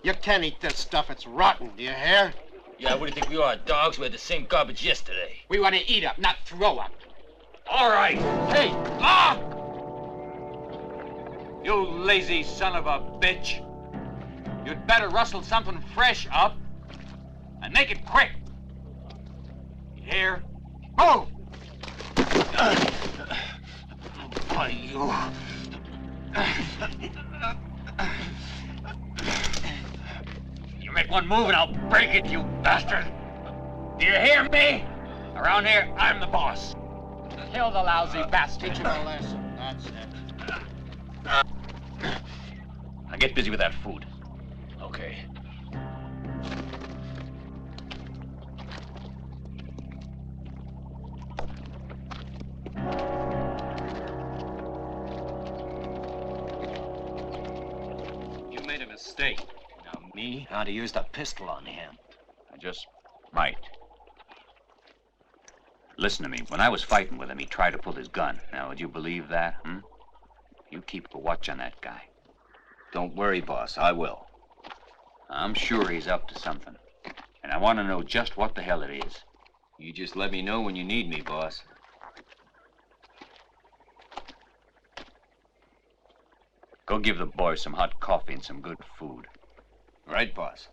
You can't eat this stuff. It's rotten. Do you hear? Yeah, what do you think we are, dogs? We had the same garbage yesterday. We want to eat up, not throw up. All right. Hey! Ah! You lazy son of a bitch. You'd better rustle something fresh up and make it quick. You hear? Move! Why, you... You make one move and I'll break it, you bastard. Do you hear me? Around here, I'm the boss. Kill the lousy bastard. Teach him a lesson. That's it. Now get busy with that food. Okay. You made a mistake. Now me? I'd have used a pistol on him. I just might. Listen to me. When I was fighting with him, he tried to pull his gun. Now, would you believe that, You keep a watch on that guy. Don't worry, boss. I will. I'm sure he's up to something. And I want to know just what the hell it is. You just let me know when you need me, boss. Go give the boys some hot coffee and some good food. Right, boss.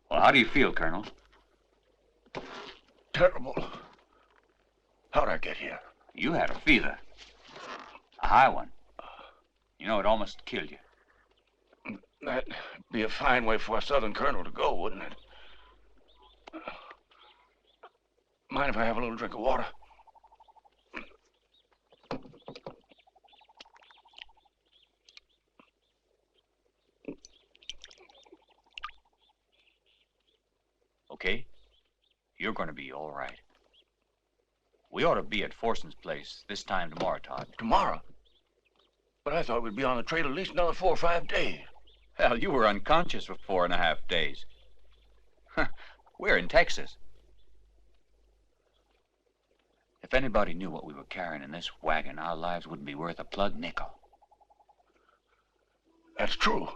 Well, how do you feel, Colonel? Terrible. How'd I get here? You had a fever. A high one. You know, it almost killed you. That'd be a fine way for a Southern colonel to go, wouldn't it? Mind if I have a little drink of water? Okay? You're going to be all right. We ought to be at Forson's place this time tomorrow, Todd. Tomorrow? But I thought we'd be on the trail at least another 4 or 5 days. Hell, you were unconscious for 4.5 days. We're in Texas. If anybody knew what we were carrying in this wagon, our lives wouldn't be worth a plug nickel. That's true.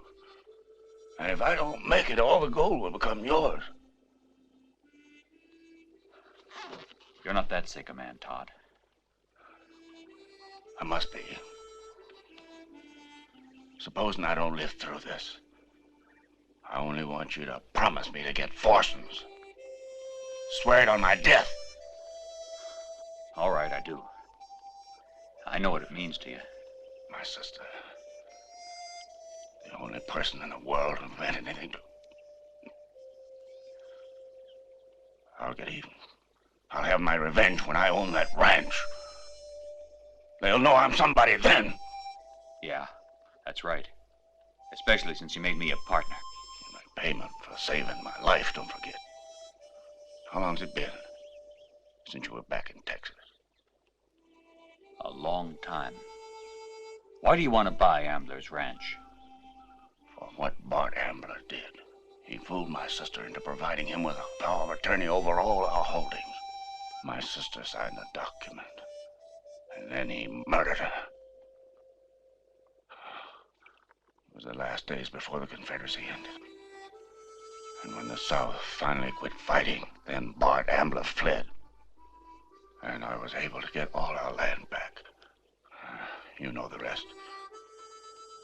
And if I don't make it, all the gold will become yours. You're not that sick a man, Todd. I must be. Supposing I don't live through this, I only want you to promise me to get Forson's. Swear it on my death. All right, I do. I know what it means to you. My sister. The only person in the world who meant anything to... I'll get even. I'll have my revenge when I own that ranch. They'll know I'm somebody then. Yeah, that's right. Especially since you made me a partner. My payment for saving my life, don't forget. How long's it been since you were back in Texas? A long time. Why do you want to buy Ambler's ranch? For what Bart Ambler did. He fooled my sister into providing him with a power of attorney over all our holdings. My sister signed the document, and then he murdered her. It was the last days before the Confederacy ended. And when the South finally quit fighting, then Bart Ambler fled. And I was able to get all our land back. You know the rest.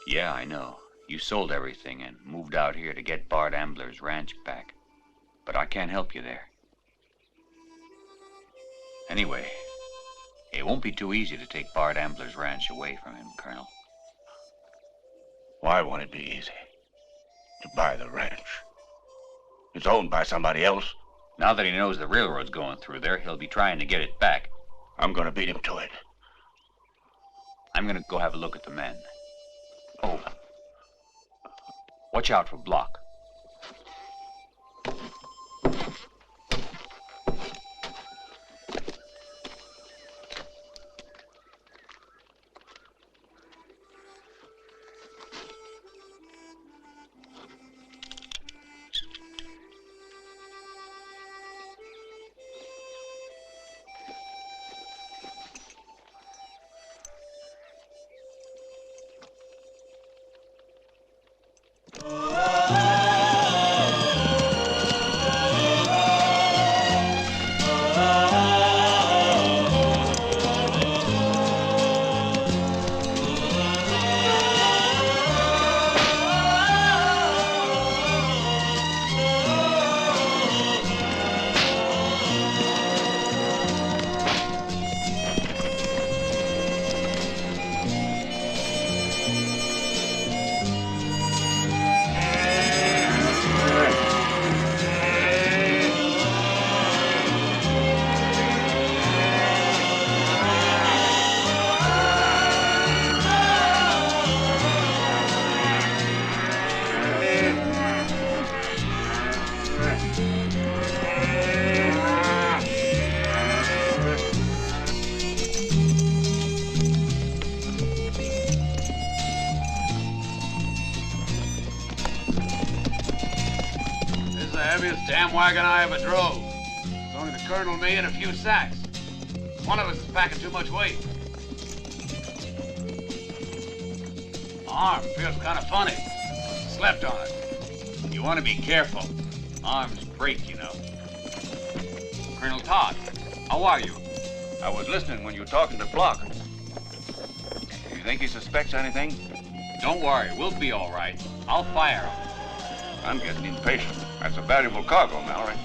Yeah, I know. You sold everything and moved out here to get Bart Ambler's ranch back. But I can't help you there. Anyway, it won't be too easy to take Bart Ambler's ranch away from him, Colonel. Why won't it be easy to buy the ranch? It's owned by somebody else. Now that he knows the railroad's going through there, he'll be trying to get it back. I'm gonna beat him to it. I'm gonna go have a look at the men. Oh, watch out for Block. Damn wagon I ever drove. It's only the Colonel, me, and a few sacks. One of us is packing too much weight. My arm feels kind of funny. Slept on it. You want to be careful. Arms break, you know. Colonel Todd, how are you? I was listening when you were talking to Block. You think he suspects anything? Don't worry, we'll be all right. I'll fire him. I'm getting impatient. That's a valuable cargo, Mallory.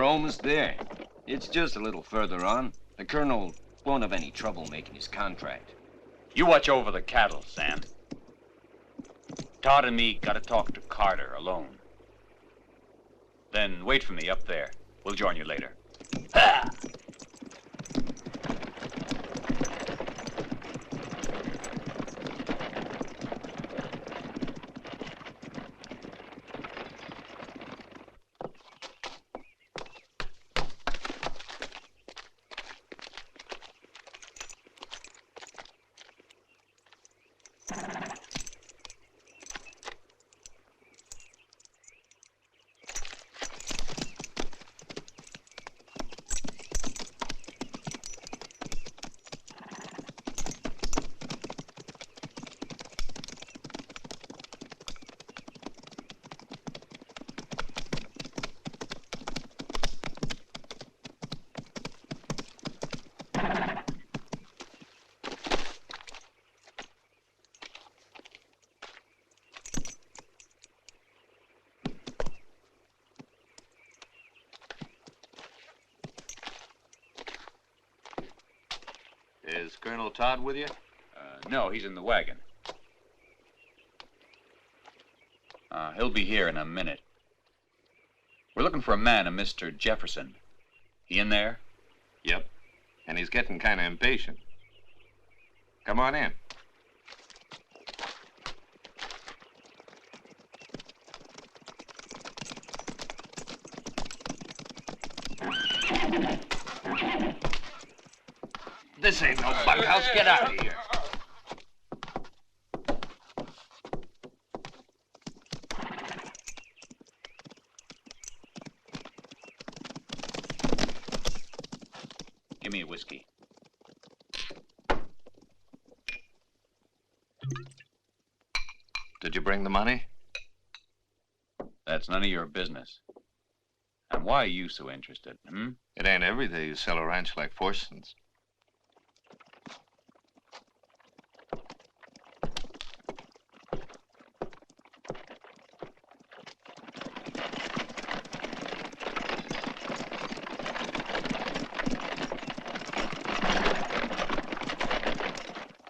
Almost there. It's just a little further on. The Colonel won't have any trouble making his contract. You watch over the cattle, Sam. Todd and me gotta talk to Carter alone. Then wait for me up there. We'll join you later. Is Colonel Todd with you? No, he's in the wagon. He'll be here in a minute. We're looking for a man, a Mr. Jefferson. He in there? Yep. And he's getting kind of impatient. Come on in. This ain't no bunkhouse. Get out of here. Give me a whiskey. Did you bring the money? That's none of your business. And why are you so interested, hmm? It ain't every day you sell a ranch like Forson's.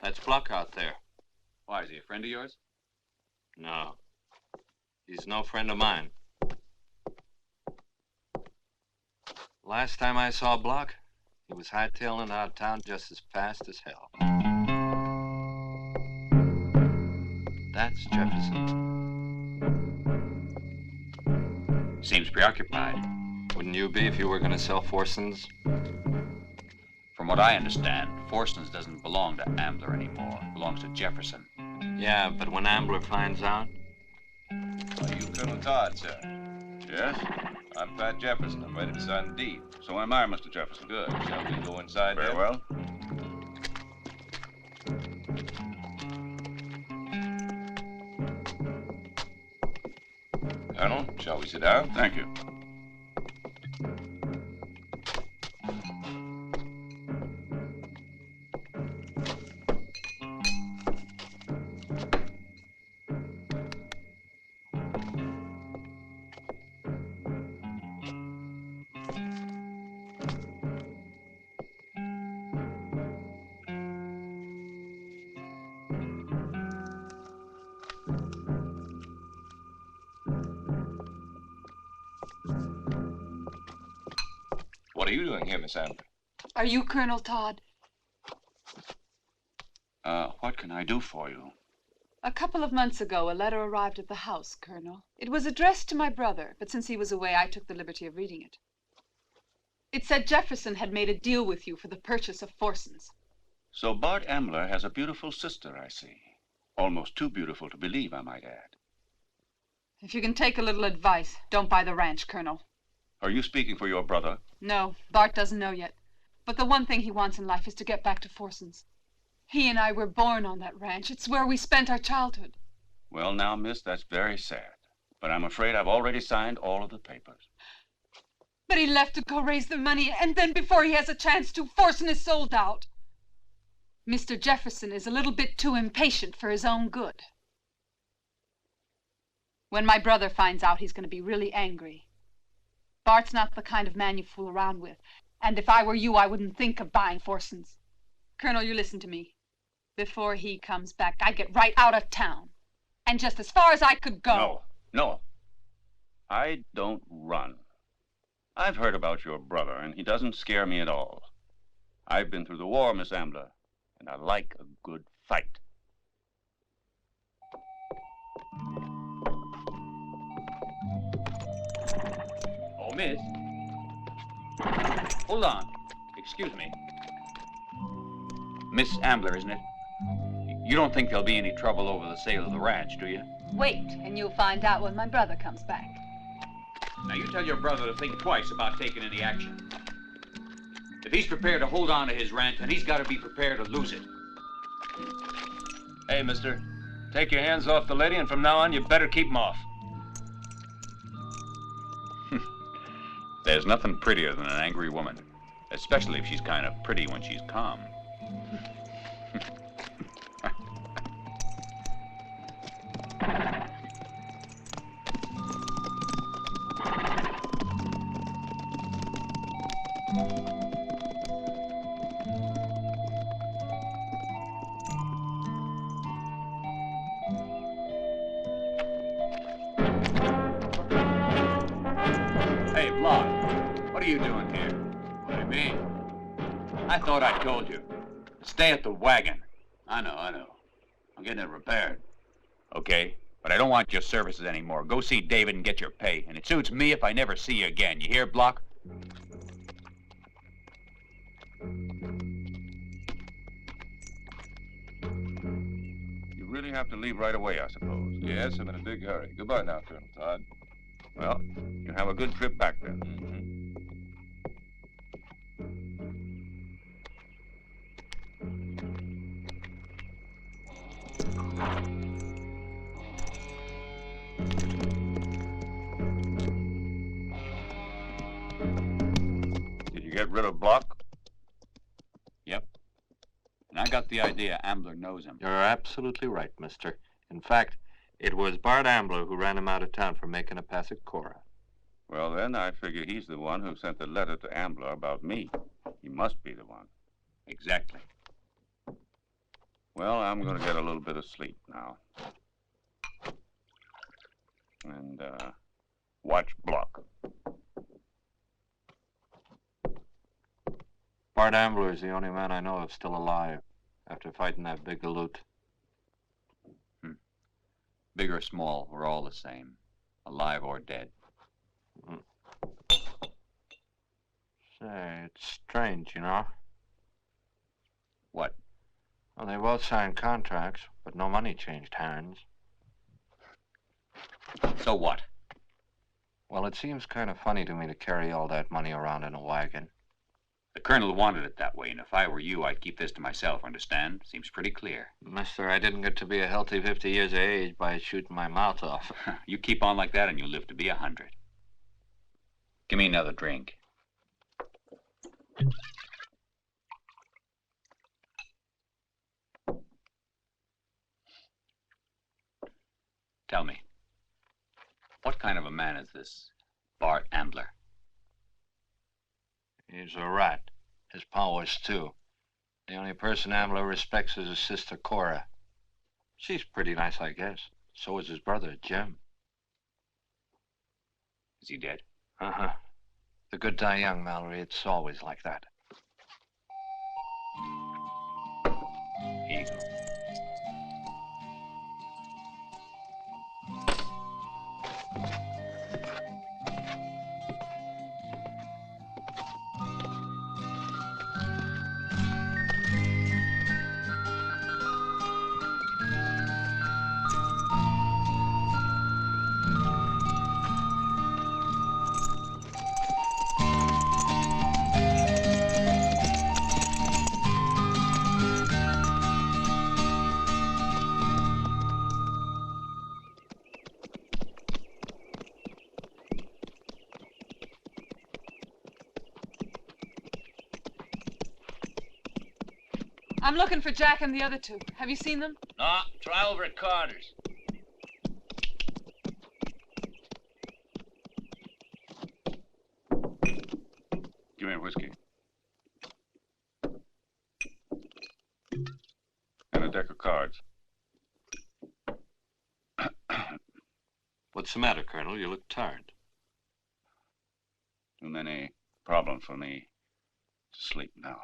That's Pluck out there. Why, is he a friend of yours? No. He's no friend of mine. Last time I saw Block, he was hightailing out of town just as fast as hell. That's Jefferson. Seems preoccupied. Wouldn't you be if you were going to sell Forson's? From what I understand, Forson's doesn't belong to Ambler anymore. It belongs to Jefferson. Yeah, but when Ambler finds out... Are you Colonel Todd, sir? Yes? I'm Pat Jefferson. I'm ready to sign the deed. So am I, Mr. Jefferson. Good. Shall we go inside Very then? well. Colonel, shall we sit down? Thank you. What are you doing here, Miss Ambler? Are you Colonel Todd? What can I do for you? A couple of months ago, a letter arrived at the house, Colonel. It was addressed to my brother, but since he was away, I took the liberty of reading it. It said Jefferson had made a deal with you for the purchase of Forson's. So Bart Ambler has a beautiful sister, I see. Almost too beautiful to believe, I might add. If you can take a little advice, don't buy the ranch, Colonel. Are you speaking for your brother? No, Bart doesn't know yet. But the one thing he wants in life is to get back to Forson's. He and I were born on that ranch. It's where we spent our childhood. Well, now, miss, that's very sad. But I'm afraid I've already signed all of the papers. But he left to go raise the money, and then before he has a chance to, Forson is sold out. Mr. Jefferson is a little bit too impatient for his own good. When my brother finds out, he's going to be really angry. Bart's not the kind of man you fool around with. And if I were you, I wouldn't think of buying Forson's. Colonel, you listen to me. Before he comes back, I'd get right out of town. And just as far as I could go. No. I don't run. I've heard about your brother, and he doesn't scare me at all. I've been through the war, Miss Ambler, and I like a good fight. Oh, miss. Hold on. Excuse me. Miss Ambler, isn't it? You don't think there'll be any trouble over the sale of the ranch, do you? Wait, and you'll find out when my brother comes back. Now, you tell your brother to think twice about taking any action. If he's prepared to hold on to his ranch, then he's got to be prepared to lose it. Hey, mister. Take your hands off the lady, and from now on, you better keep them off. There's nothing prettier than an angry woman, especially if she's kind of pretty when she's calm. Hey, Block, what are you doing here? What do you mean? I thought I told you. Stay at the wagon. I know. I'm getting it repaired. Okay, but I don't want your services anymore. Go see David and get your pay. And it suits me if I never see you again. You hear, Block? You really have to leave right away, I suppose. Yes, I'm in a big hurry. Goodbye now, Colonel Todd. Well, you have a good trip back then. Did you get rid of Block? Yep. And I got the idea Ambler knows him. You're absolutely right, mister. In fact, it was Bart Ambler who ran him out of town for making a pass at Corrà. Well, then, I figure he's the one who sent the letter to Ambler about me. He must be the one. Exactly. Well, I'm going to get a little bit of sleep now. And, watch Block. Bart Ambler is the only man I know of still alive after fighting that big galoot. Big or small, we're all the same. Alive or dead. Say, it's strange, you know. What? Well, they both signed contracts, but no money changed hands. So what? Well, it seems kind of funny to me to carry all that money around in a wagon. The Colonel wanted it that way, and if I were you, I'd keep this to myself, understand? Seems pretty clear. Mister, I didn't get to be a healthy 50 years of age by shooting my mouth off. You keep on like that and you'll live to be 100. Give me another drink. Tell me, what kind of a man is this Bart Ambler? He's a rat. His powers, too. The only person Ambler respects is his sister, Corrà. She's pretty nice, I guess. So is his brother, Jim. Is he dead? Uh-huh. The good die young, Mallory. It's always like that. Here you go. I'm looking for Jack and the other two. Have you seen them? No, try over at Carter's. Give me a whiskey. And a deck of cards. What's the matter, Colonel? You look tired. Too many problems for me to sleep now.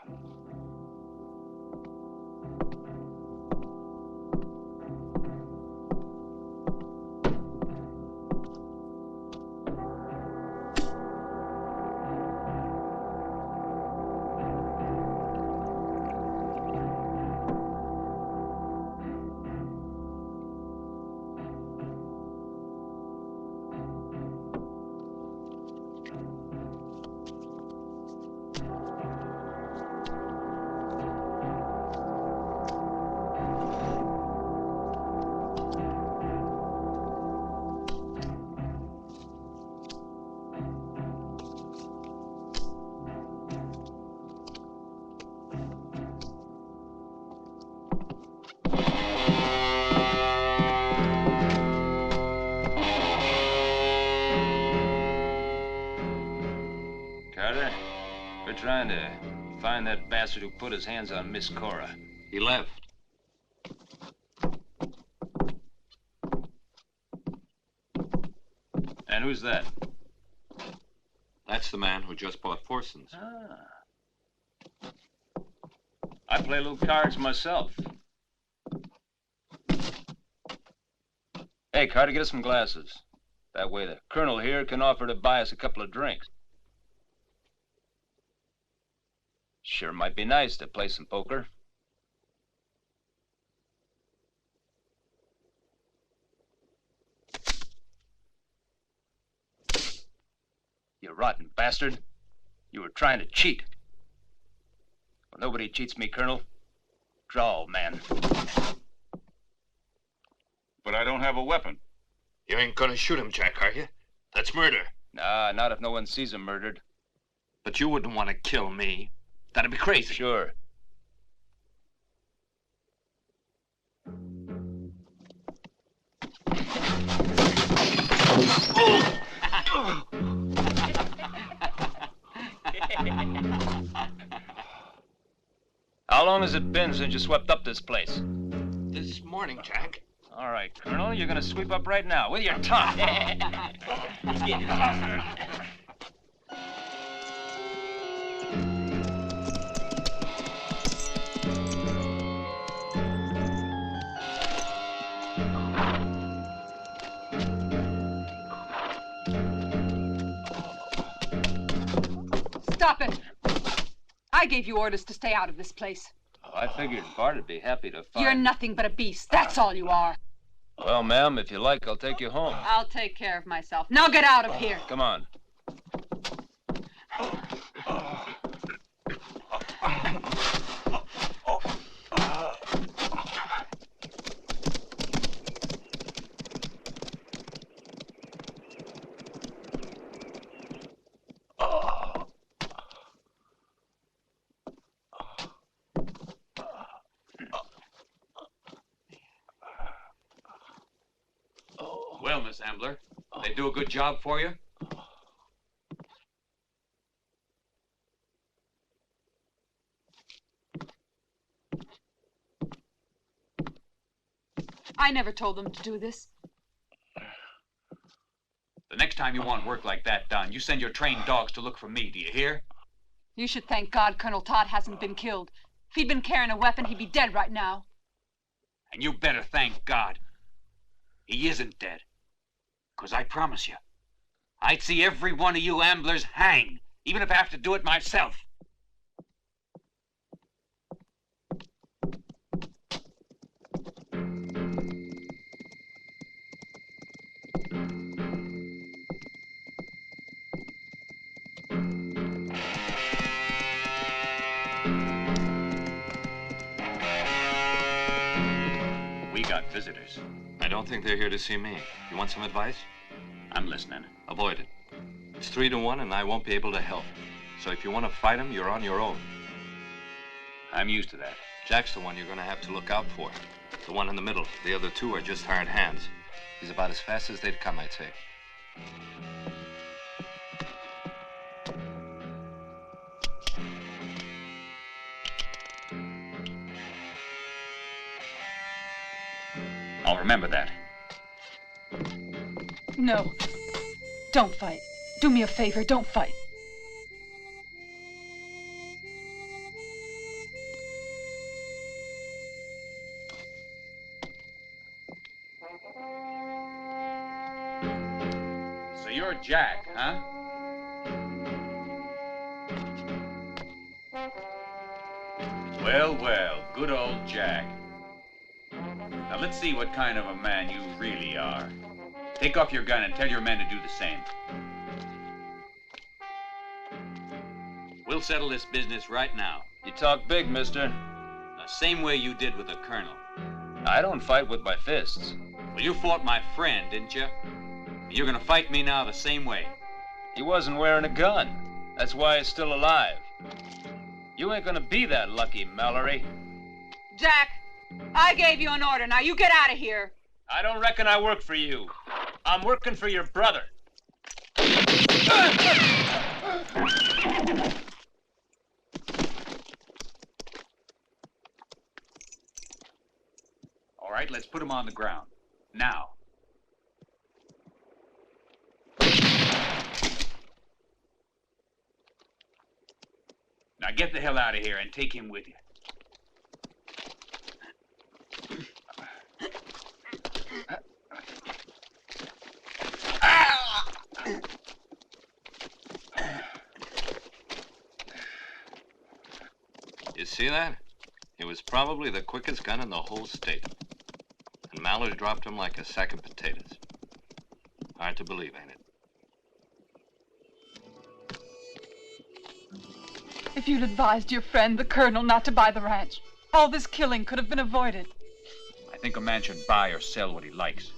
Trying to find that bastard who put his hands on Miss Cora. He left. And who's that? That's the man who just bought Forson's. Ah. I play little cards myself. Hey, Carter, get us some glasses. That way the Colonel here can offer to buy us a couple of drinks. Sure might be nice to play some poker. You rotten bastard. You were trying to cheat. Well, nobody cheats me, Colonel. Draw, old man. But I don't have a weapon. You ain't gonna shoot him, Jack, are you? That's murder. Nah, not if no one sees him murdered. But you wouldn't want to kill me. That'd be crazy. Sure. How long has it been since you swept up this place? This morning, Jack. All right, Colonel, you're gonna sweep up right now with your tongue. Stop it! I gave you orders to stay out of this place. Oh, I figured Bart would be happy to find... You're nothing but a beast. That's all you are. Well, ma'am, if you like, I'll take you home. I'll take care of myself. Now get out of here. Come on. Well, Miss Ambler, they do a good job for you? I never told them to do this. The next time you want work like that done, you send your trained dogs to look for me, do you hear? You should thank God Colonel Todd hasn't been killed. If he'd been carrying a weapon, he'd be dead right now. And you better thank God. He isn't dead. 'Cause I promise you, I'd see every one of you Amblers hang, even if I have to do it myself. We got visitors. I don't think they're here to see me. You want some advice? I'm listening. Avoid it. It's 3-1, and I won't be able to help. So if you want to fight them, you're on your own. I'm used to that. Jack's the one you're going to have to look out for. The one in the middle. The other two are just hired hands. He's about as fast as they'd come, I'd say. I'll remember that. No. Don't fight. Do me a favor, don't fight. you're Jack, huh? Well, well, good old Jack. Now let's see what kind of a man you really are. Take off your gun and tell your men to do the same. We'll settle this business right now. You talk big, mister. The same way you did with the Colonel. I don't fight with my fists. Well, you fought my friend, didn't you? You're gonna fight me now the same way. He wasn't wearing a gun. That's why he's still alive. You ain't gonna be that lucky, Mallory. Jack, I gave you an order. Now you get out of here. I don't reckon I work for you. I'm working for your brother. All right, let's put him on the ground. Now. Now get the hell out of here and take him with you. You see that? It was probably the quickest gun in the whole state. And Mallory dropped him like a sack of potatoes. Hard to believe, ain't it? If you'd advised your friend, the Colonel, not to buy the ranch, all this killing could have been avoided. I think a man should buy or sell what he likes.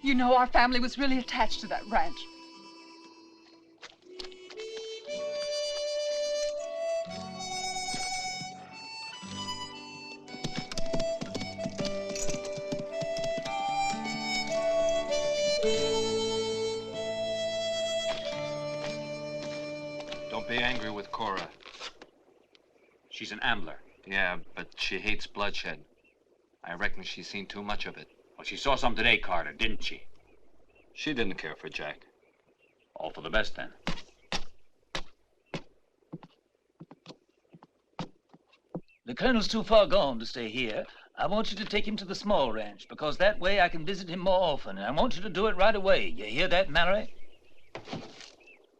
You know, our family was really attached to that ranch. Don't be angry with Corrà. She's an Ambler. Yeah, but she hates bloodshed. I reckon she's seen too much of it. Well, she saw some today, Carter, didn't she? She didn't care for Jack. All for the best, then. The Colonel's too far gone to stay here. I want you to take him to the small ranch, because that way I can visit him more often, and I want you to do it right away. You hear that, Mallory?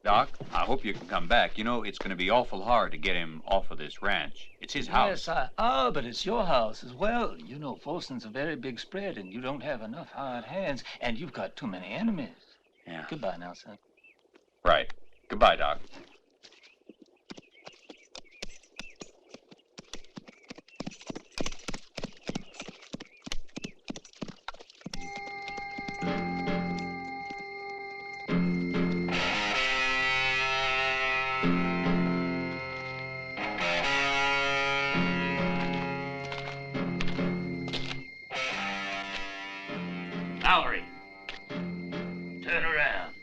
Doc, I hope you can come back. You know, it's going to be awful hard to get him off of this ranch. It's his house. Yes, but it's your house as well. You know, Folsom's a very big spread, and you don't have enough hard hands, and you've got too many enemies. Yeah. Goodbye now, son. Right. Goodbye, Doc. Mallory, turn around.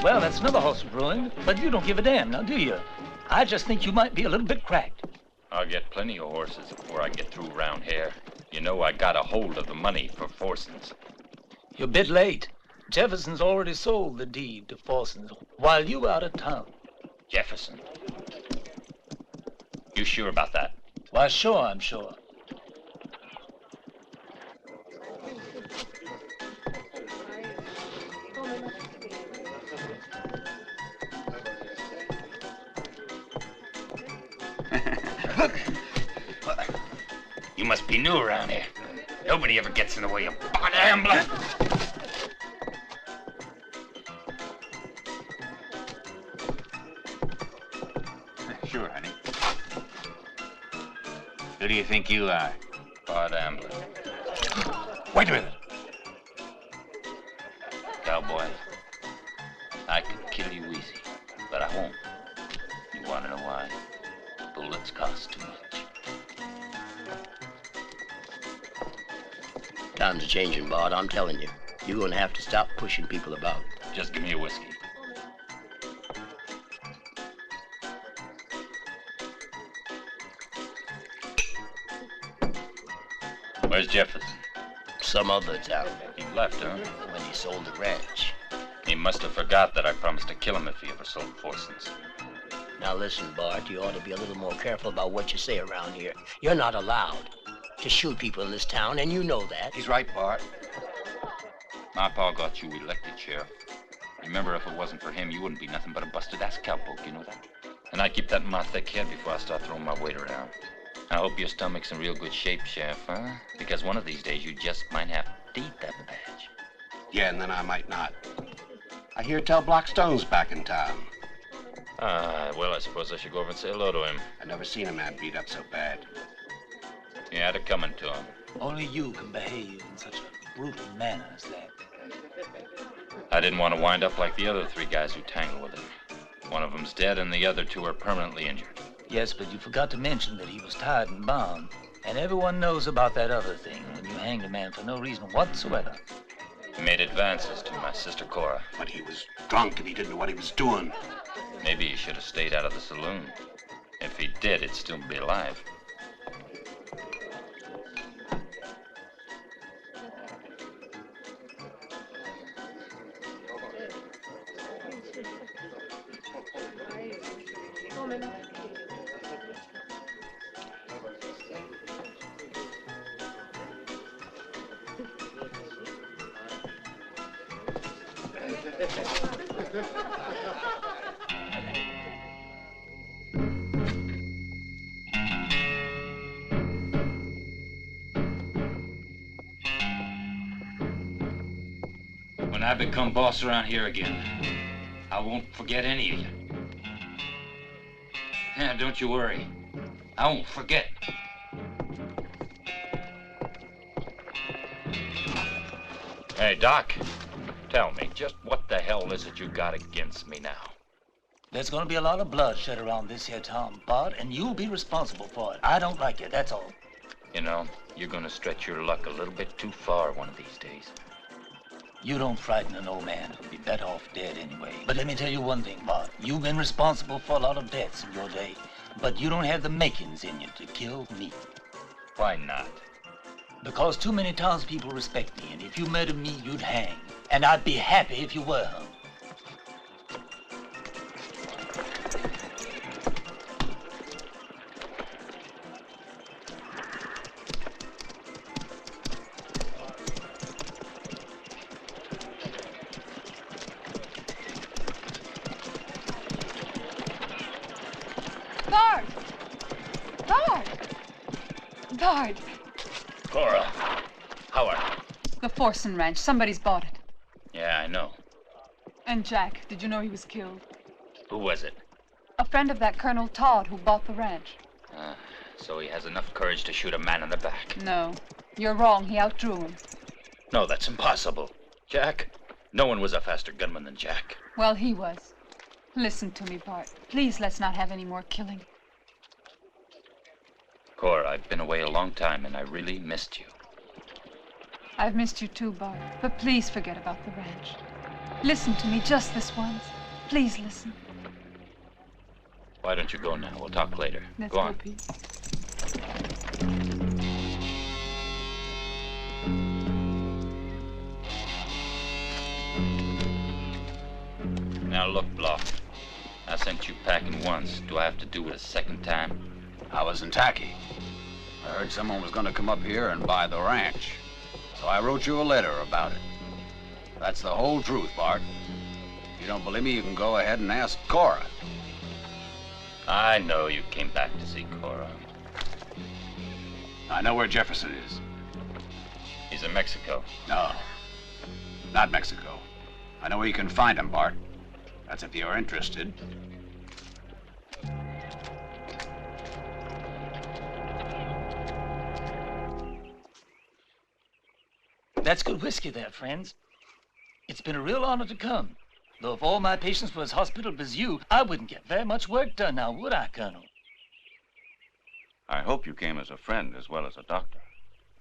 Well, that's another horse ruined, but you don't give a damn, now do you? I just think you might be a little bit cracked. I'll get plenty of horses before I get through around here. You know I got a hold of the money for Forson's. You're a bit late. Jefferson's already sold the deed to Forson's while you were out of town. Jefferson? You sure about that? Why, sure, I'm sure. You must be new around here. Nobody ever gets in the way of Bart Ambler. Sure, honey. Who do you think you are? Bart Ambler. Wait a minute. Cowboy, I could kill you easy, but I won't. You want to know why? Bullets cost too much. Times are changing, Bart, I'm telling you. You're gonna have to stop pushing people about. Just give me a whiskey. Where's Jefferson? Some other town. He left, huh? When he sold the ranch. He must have forgot that I promised to kill him if he ever sold forces. Now listen, Bart, you ought to be a little more careful about what you say around here. You're not allowed to shoot people in this town, and you know that. He's right, Bart. My pa got you elected, Sheriff. Remember, if it wasn't for him, you wouldn't be nothing but a busted-ass cowpoke, you know that? And I keep that in my thick head before I start throwing my weight around. I hope your stomach's in real good shape, Sheriff, huh? Because one of these days you just might have to eat that badge. Yeah, and then I might not. I hear tell Blackstone's back in town. Well, I suppose I should go over and say hello to him. I never seen a man beat up so bad. He had it coming to him. Only you can behave in such a brutal manner as that. I didn't want to wind up like the other 3 guys who tangled with him. One of them's dead and the other 2 are permanently injured. Yes, but you forgot to mention that he was tied and bound. And everyone knows about that other thing, when you hanged a man for no reason whatsoever. He made advances to my sister Corrà. But he was drunk and he didn't know what he was doing. Maybe he should have stayed out of the saloon. If he did, he'd still be alive. When I become boss around here again, I won't forget any of you. Yeah, don't you worry. I won't forget. Hey, Doc, tell me, just what the hell is it you got against me now? There's gonna be a lot of blood shed around this here town, Bart, and you'll be responsible for it. I don't like it, that's all. You know, you're gonna stretch your luck a little bit too far one of these days. You don't frighten an old man who'll be better off dead anyway. But let me tell you one thing, Bart. You've been responsible for a lot of deaths in your day, but you don't have the makings in you to kill me. Why not? Because too many townspeople respect me, and if you murdered me, you'd hang. And I'd be happy if you were hung. Bart! Bart! Bart! Corrà, how are you? The Forson Ranch. Somebody's bought it. Yeah, I know. And Jack, did you know he was killed? Who was it? A friend of that Colonel Todd who bought the ranch. So he has enough courage to shoot a man in the back. No, you're wrong. He outdrew him. No, that's impossible. Jack? No one was a faster gunman than Jack. Well, he was. Listen to me, Bart. Please, let's not have any more killing. Corrà, I've been away a long time, and I really missed you. I've missed you too, Bart. But please forget about the ranch. Listen to me just this once. Please listen. Why don't you go now? We'll talk later. Let's go on. Pete. Now look, Block. I sent you packing once. Do I have to do it a second time? I was in Tacky. I heard someone was going to come up here and buy the ranch. So I wrote you a letter about it. That's the whole truth, Bart. If you don't believe me, you can go ahead and ask Corrà. I know you came back to see Corrà. I know where Jefferson is. He's in Mexico. No, not Mexico. I know where you can find him, Bart. That's if you're interested. That's good whiskey there, friends. It's been a real honor to come. Though if all my patients were as hospitable as you, I wouldn't get very much work done now, would I, Colonel? I hope you came as a friend as well as a doctor.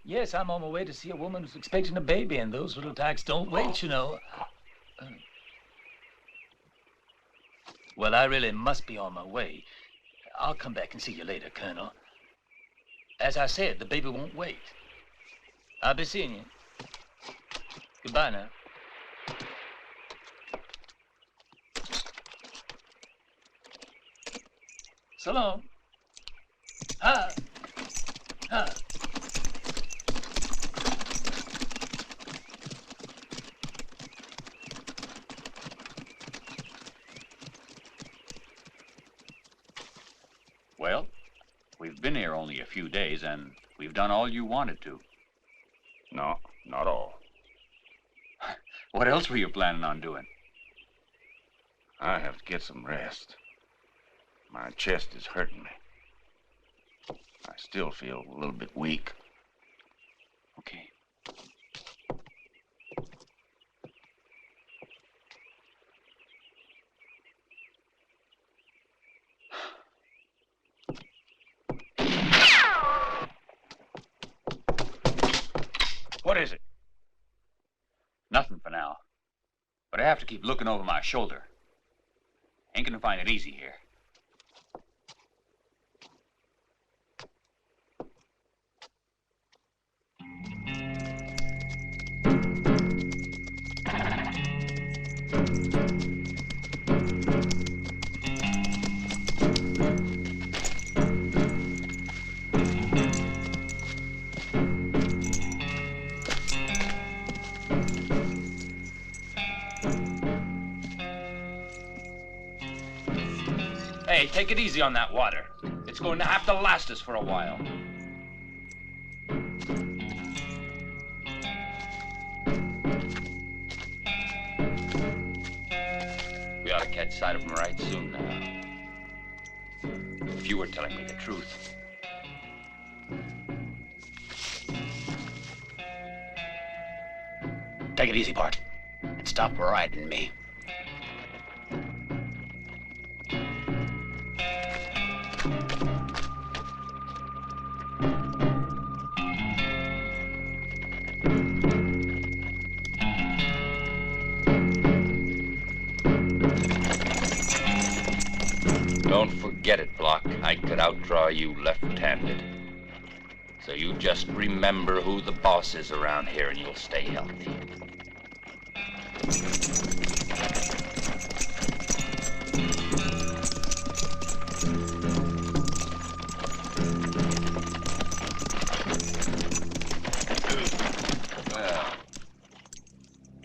Yes, I'm on my way to see a woman who's expecting a baby, and those little tykes don't wait, you know. Well, I really must be on my way. I'll come back and see you later, Colonel. As I said, the baby won't wait. I'll be seeing you. Goodbye now. So long. Ha! Ha! Well, we've been here only a few days, and we've done all you wanted to. No, not all. What else were you planning on doing? I have to get some rest. My chest is hurting me. I still feel a little bit weak. Okay. What is it? Nothing for now. But I have to keep looking over my shoulder. Ain't gonna find it easy here. Hey, take it easy on that water. It's going to have to last us for a while. We ought to catch sight of him right soon now. If you were telling me the truth. Take it easy, Bart. And stop riding me. Don't forget it, Block. I could outdraw you left-handed. So you just remember who the boss is around here and you'll stay healthy.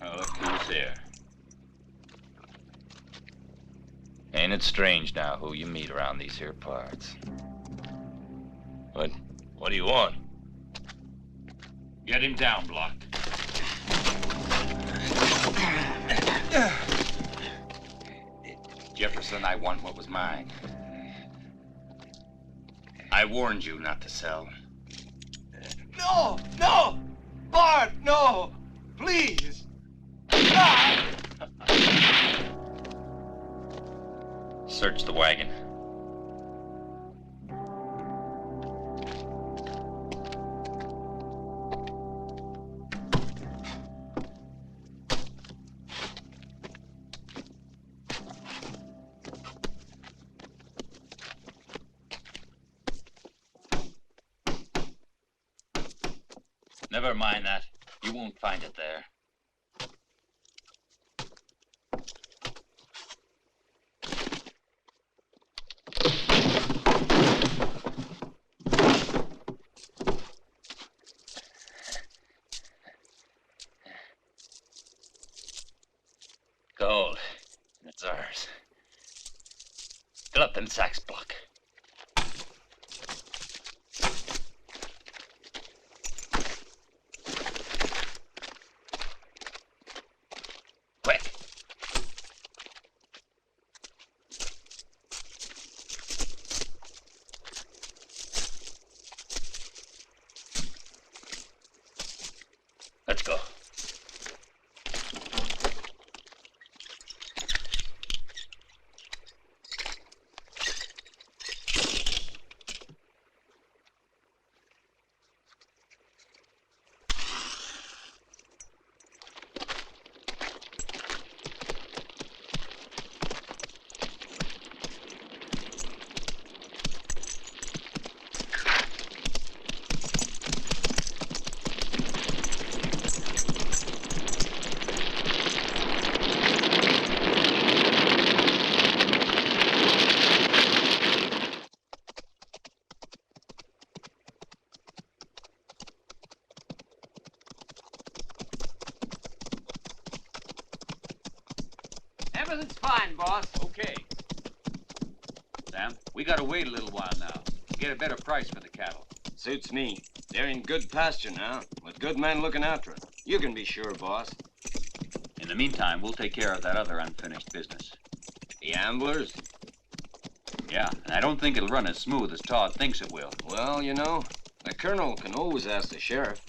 Well, look who's here. Ain't it strange now who you meet around these here parts? What do you want? Get him down, Block. Jefferson, I want what was mine. I warned you not to sell. No! No! Bart, no! Please! Ah! Search the wagon. Never mind that. You won't find it there. Gold. It's ours. Fill up them sacks, Block. Quick. Let's go. Everything's fine, boss. Okay. Sam, we gotta wait a little while now to get a better price for the cattle. Suits me. They're in good pasture now, with good men looking after them. You can be sure, boss. In the meantime, we'll take care of that other unfinished business. The Amblers? Yeah, and I don't think it'll run as smooth as Todd thinks it will. Well, you know, the colonel can always ask the sheriff.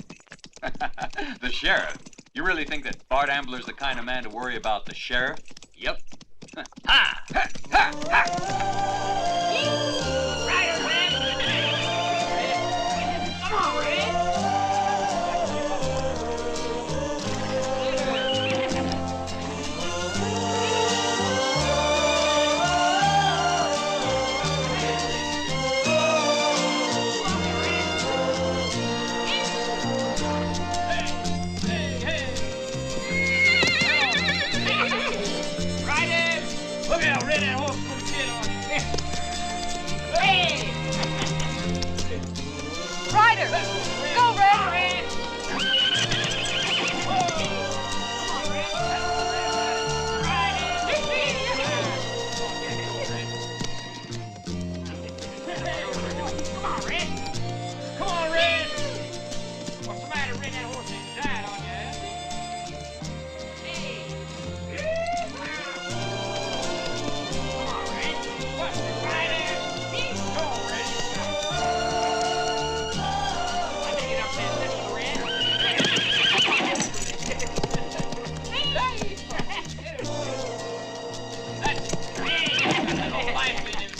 The sheriff? You really think that Bart Ambler's the kind of man to worry about the sheriff? Yep. Ha! Ha! Ha! Ha! Rider, Red! Come on, Red! Look out, Red, that horse put a shit on you. Hey! Ryder! Go, Red! Come on, Red! Come on, Red! What's the matter, Red? That horse ain't died on you, has he? Hey! Come on, Red! What's the matter? Come on, Red! I think it up there, little Red. That's no life in him.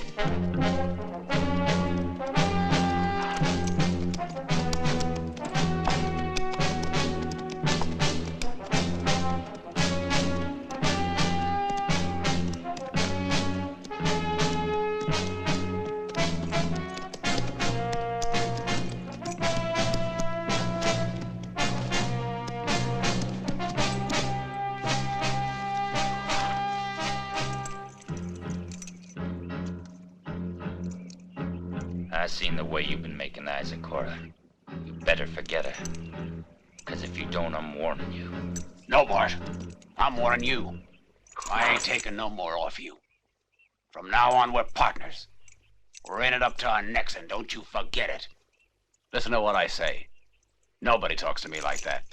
I seen the way you've been making eyes at Corrà. You better forget her. Because if you don't, I'm warning you. No, Bart. I'm warning you. I ain't taking no more off you. From now on, we're partners. We're in it up to our necks, and don't you forget it. Listen to what I say. Nobody talks to me like that.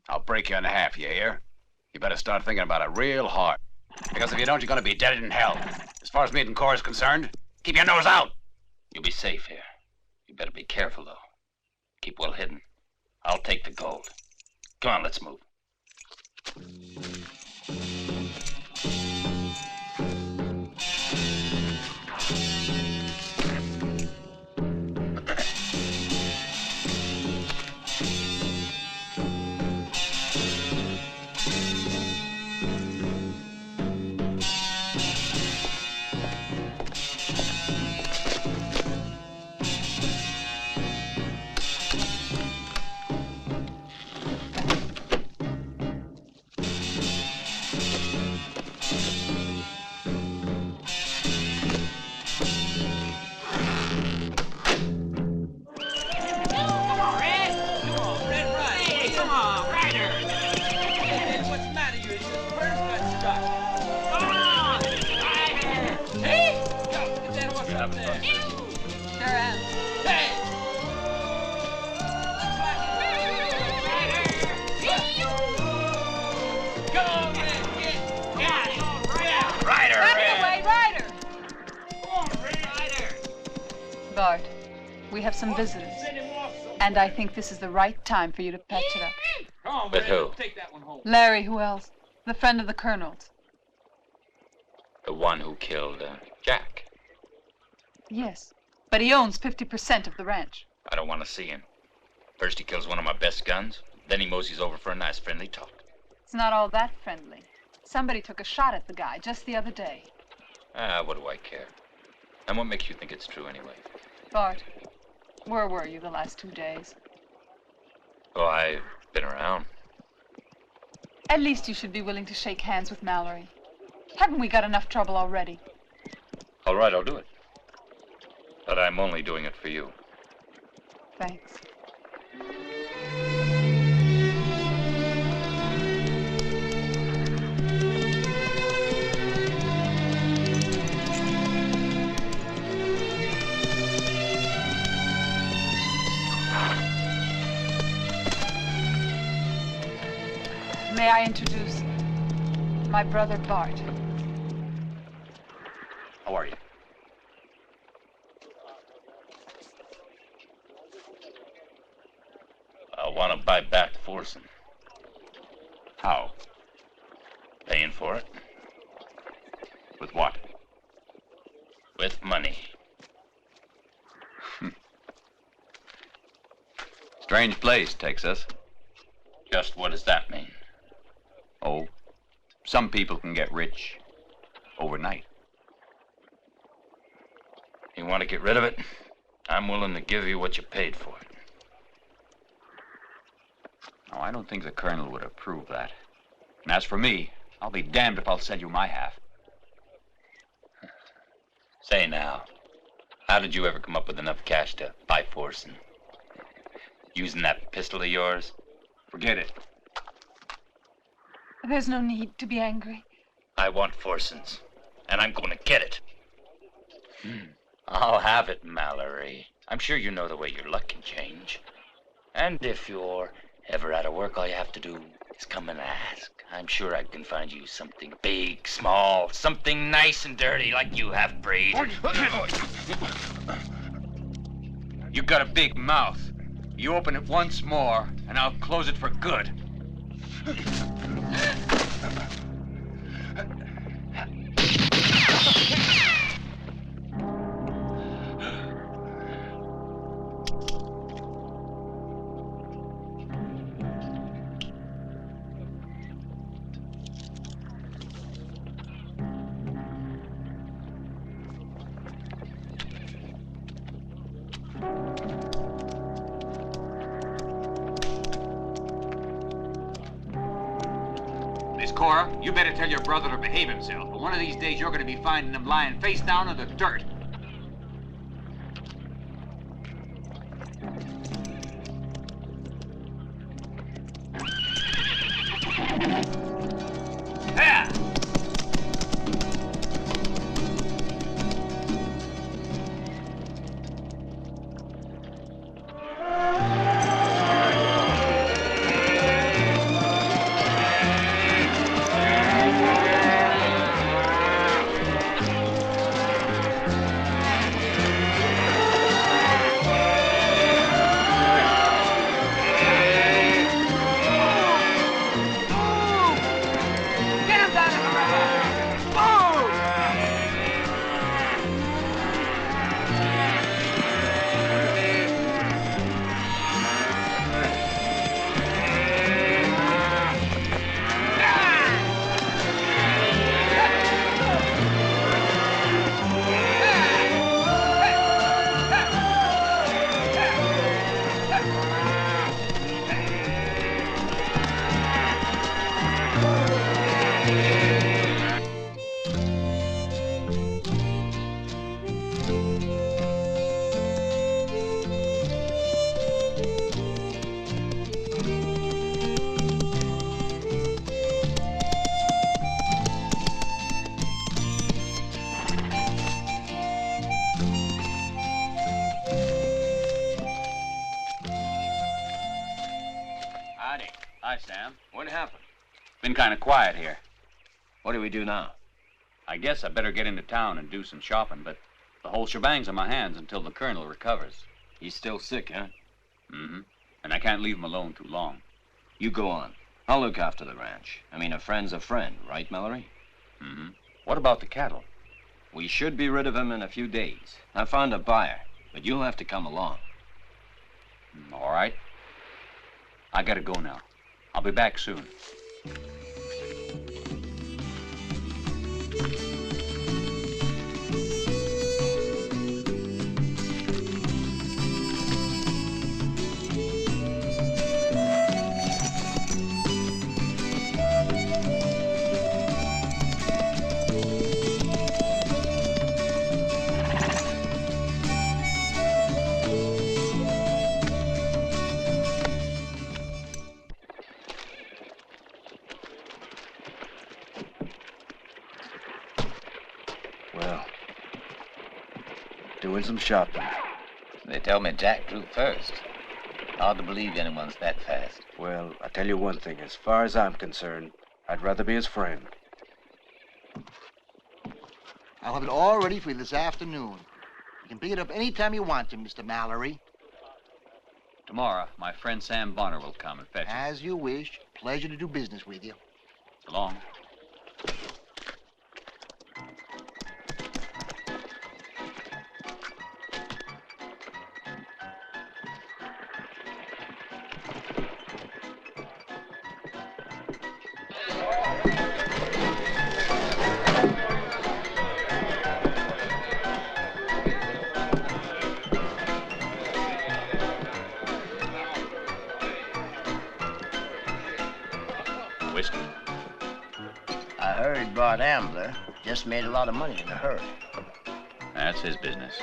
I'll break you in half, you hear? You better start thinking about it real hard. Because if you don't, you're gonna be dead in hell. As far as me and Corrà's concerned, keep your nose out. You'll be safe here. You better be careful, though. Keep well hidden. I'll take the gold. Come on, let's move. Bart, we have some visitors, and I think this is the right time for you to patch it up. Come on, With who? Take that one home. Larry, who else? The friend of the Colonel's. The one who killed Jack. Yes, but he owns 50% of the ranch. I don't want to see him. First he kills one of my best guns, then he moseys over for a nice friendly talk. It's not all that friendly. Somebody took a shot at the guy just the other day. What do I care? And what makes you think it's true anyway? Bart, where were you the last 2 days? Oh, I've been around. At least you should be willing to shake hands with Mallory. Haven't we got enough trouble already? All right, I'll do it. But I'm only doing it for you. Thanks. May I introduce my brother Bart? How are you? I want to buy back Forsen. How? Paying for it? With what? With money. Strange place, Texas. Just what does that mean? Oh, some people can get rich overnight. You want to get rid of it? I'm willing to give you what you paid for it. No, I don't think the Colonel would approve that. And as for me, I'll be damned if I'll sell you my half. Say now, how did you ever come up with enough cash to buy Forsen? Using that pistol of yours? Forget it. There's no need to be angry. I want Forsen's, and I'm going to get it. I'll have it, Mallory. I'm sure you know the way your luck can change. And if you're ever out of work, all you have to do is come and ask. I'm sure I can find you something big, small, something nice and dirty like you have, Braid. You got a big mouth. You open it once more, and I'll close it for good. Miss Cora, you better tell your brother to behave himself. But one of these days, you're going to be finding him lying face down in the dirt. There! Hi, Sam. What happened? Been kind of quiet here. What do we do now? I guess I better get into town and do some shopping, but the whole shebang's on my hands until the Colonel recovers. He's still sick, huh? Mm-hmm. And I can't leave him alone too long. You go on. I'll look after the ranch. I mean, a friend's a friend, right, Mallory? Mm-hmm. What about the cattle? We should be rid of him in a few days. I found a buyer, but you'll have to come along. All right. I gotta go now. I'll be back soon. Doing some shopping. They tell me Jack drew first. Hard to believe anyone's that fast. Well, I tell you one thing. As far as I'm concerned, I'd rather be his friend. I'll have it all ready for you this afternoon. You can pick it up any time you want to, Mr. Mallory. Tomorrow, my friend Sam Bonner will come and fetch it. As you wish. Pleasure to do business with you. So long. Whiskey. I heard Bart Ambler just made a lot of money in a hurry. That's his business.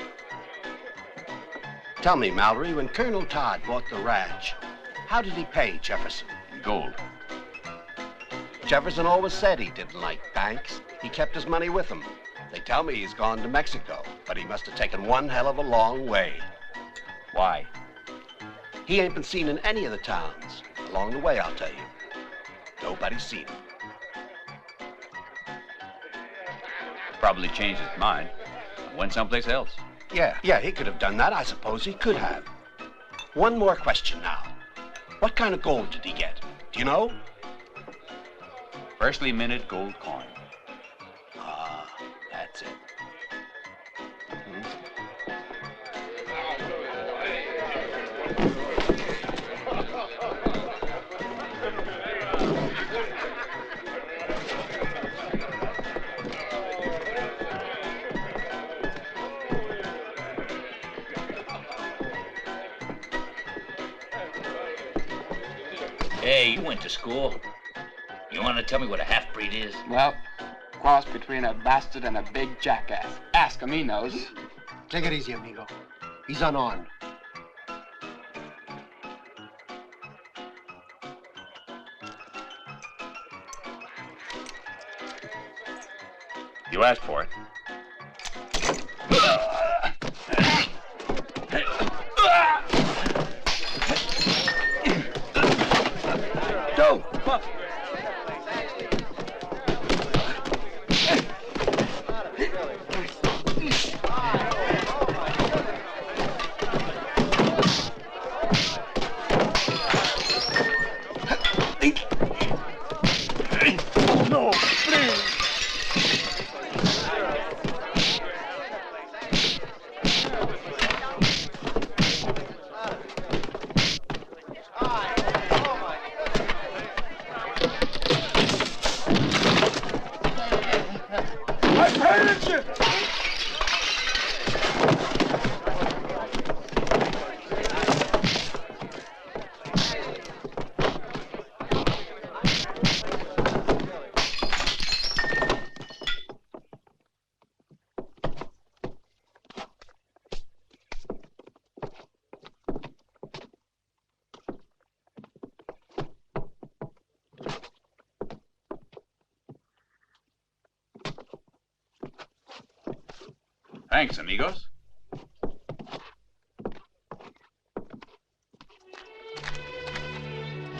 Tell me, Mallory, when Colonel Todd bought the ranch, how did he pay Jefferson? In gold. Jefferson always said he didn't like banks. He kept his money with him. They tell me he's gone to Mexico, but he must have taken one hell of a long way. Why? He ain't been seen in any of the towns. Along the way, I'll tell you. Nobody's seen him. Probably changed his mind. Went someplace else. Yeah, he could have done that. I suppose he could have. One more question now. What kind of gold did he get? Do you know? Freshly minted gold coin. Ah, that's it. Hey, you went to school. You want to tell me what a half-breed is? Well, cross between a bastard and a big jackass. Ask him, he knows. Take it easy, amigo. He's unarmed. You asked for it. Don't! No, please! Thanks, amigos.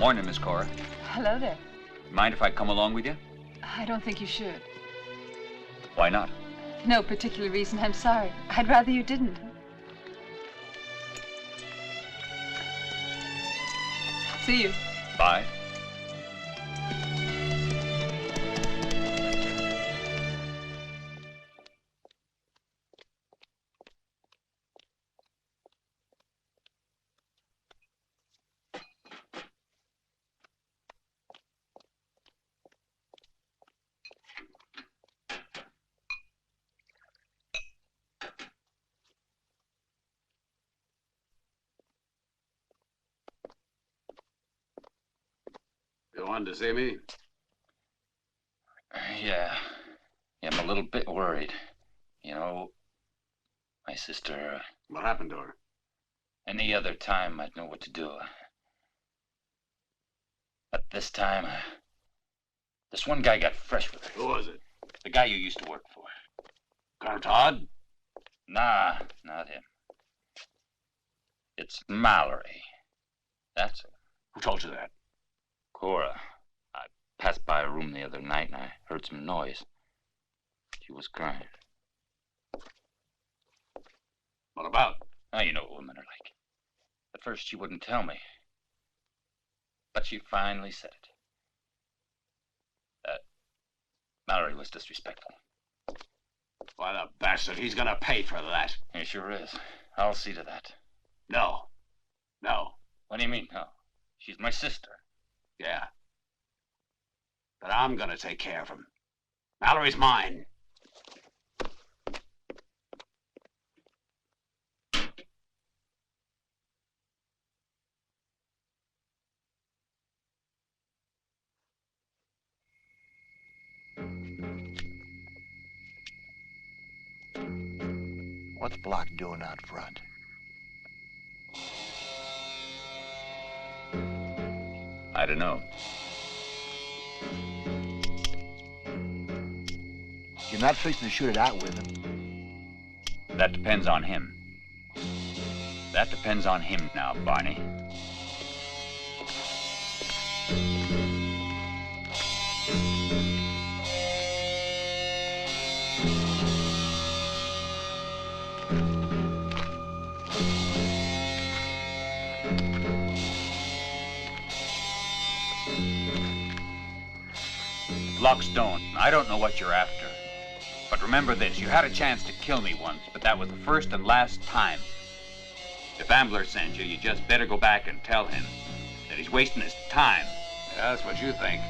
Morning, Miss Cora. Hello there. Mind if I come along with you? I don't think you should. Why not? No particular reason, I'm sorry. I'd rather you didn't. See you. Bye. You wanted to see me? Yeah, I'm a little bit worried. You know, my sister... What happened to her? Any other time, I'd know what to do. But this time, this one guy got fresh with her. Who was it? The guy you used to work for. Colonel Todd? Nah, not him. It's Mallory. That's it. Who told you that? Corrà. I passed by a room the other night and I heard some noise. She was crying. What about? Now, you know what women are like. At first, she wouldn't tell me. But she finally said it. Mallory was disrespectful. Why, the bastard, he's gonna pay for that. He sure is. I'll see to that. No. No. What do you mean, no? She's my sister. Yeah. But I'm gonna take care of him. Mallory's mine. What's Block doing out front? I don't know. You're not fixing to shoot it out with him. That depends on him. That depends on him now, Barney. Lockstone, I don't know what you're after. But remember this, you had a chance to kill me once, but that was the first and last time. If Ambler sends you, you just better go back and tell him that he's wasting his time. Yeah, that's what you think.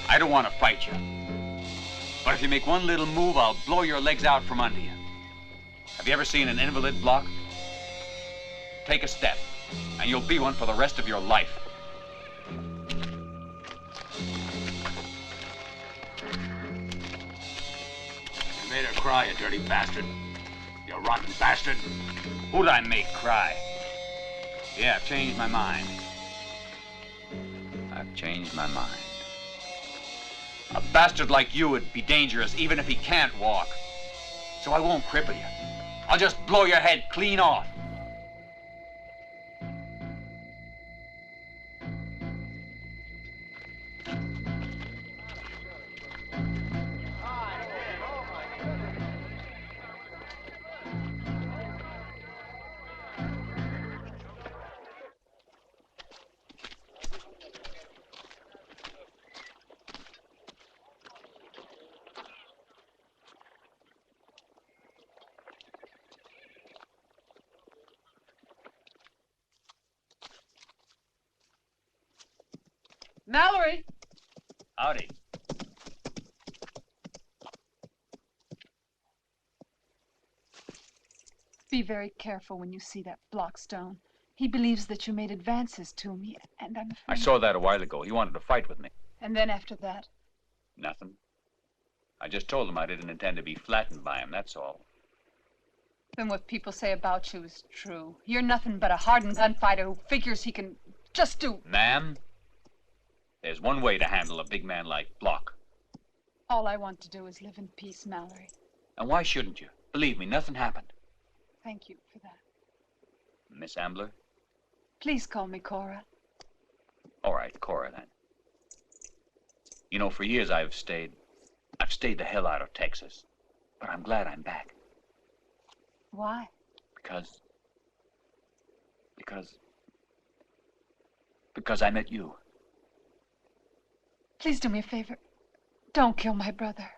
I don't want to fight you. But if you make one little move, I'll blow your legs out from under you. Have you ever seen an invalid block? Take a step, and you'll be one for the rest of your life. You made her cry, you dirty bastard. You rotten bastard. Who'd I make cry? Yeah, I've changed my mind. I've changed my mind. A bastard like you would be dangerous even if he can't walk. So I won't cripple you. I'll just blow your head clean off. Mallory! Howdy. Be very careful when you see that Blockstone. He believes that you made advances to me, and I'm afraid... I saw that a while ago. He wanted to fight with me. And then after that? Nothing. I just told him I didn't intend to be flattened by him, that's all. Then what people say about you is true. You're nothing but a hardened gunfighter who figures he can just do... Ma'am, there's one way to handle a big man like Block. All I want to do is live in peace, Mallory. And why shouldn't you? Believe me, nothing happened. Thank you for that. Miss Ambler? Please call me Corrà. All right, Corrà, then. You know, for years I've stayed the hell out of Texas. But I'm glad I'm back. Why? Because I met you. Please do me a favor. Don't kill my brother.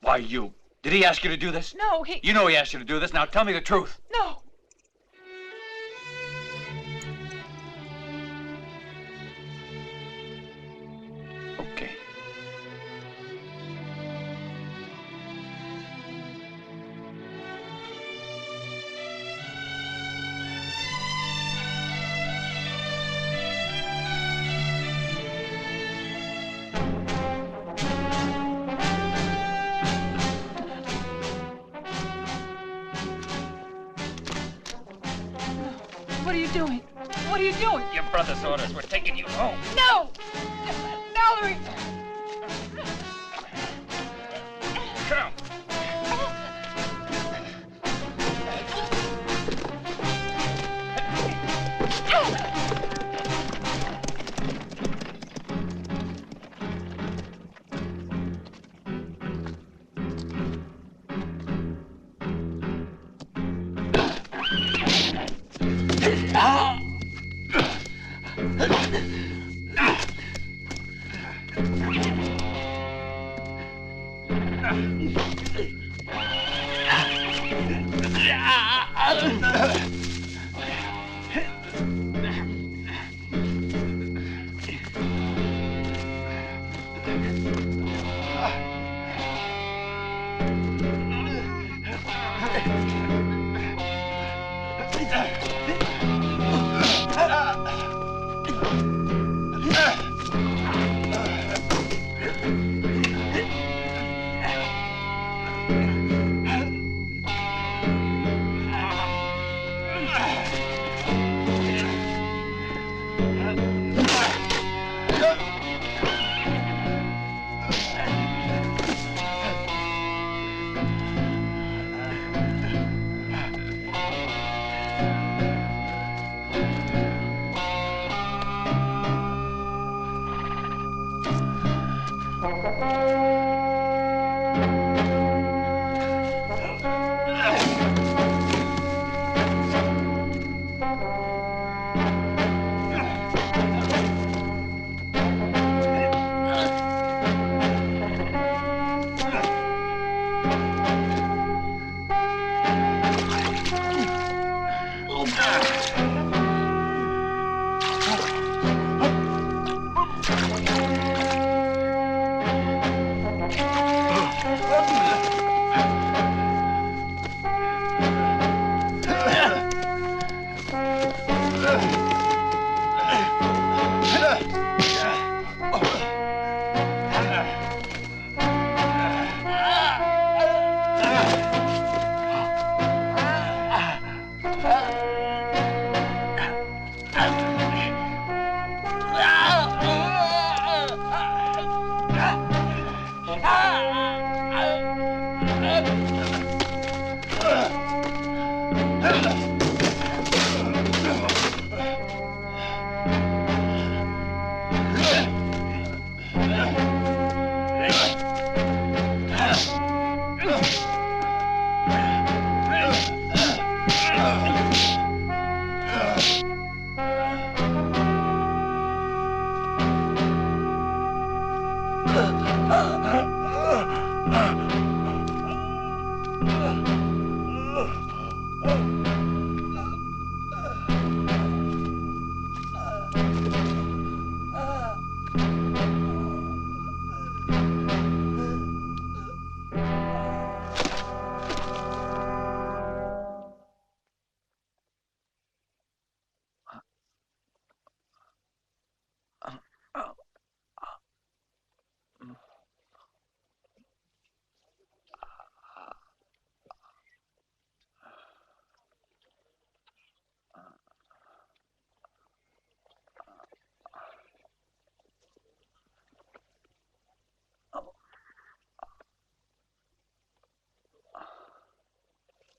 Why, you? Did he ask you to do this? No, he... You know he asked you to do this. Now tell me the truth. No. Okay. doing? What are you doing? Your brother's orders were taking you home. No! Mallory! Come.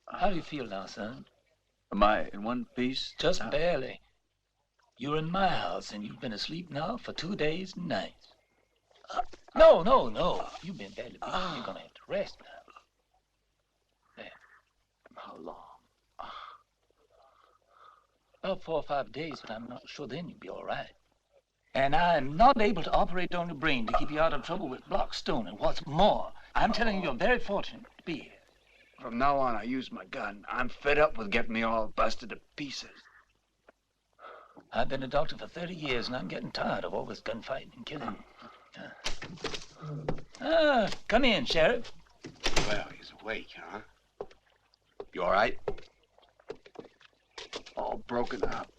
How do you feel now, son? Am I in one piece? Just barely. You're in my house, and you've been asleep now for 2 days and nights. No. You've been badly beaten. You're gonna have to rest now. There. How long? About 4 or 5 days, but I'm not sure then you'll be all right. And I'm not able to operate on your brain to keep you out of trouble with Blockstone. And what's more, I'm telling you, you're very fortunate to be here. From now on, I use my gun. I'm fed up with getting me all busted to pieces. I've been a doctor for 30 years, and I'm getting tired of all this gunfighting and killing. Come in, Sheriff. Well, he's awake, huh? You all right? All broken up.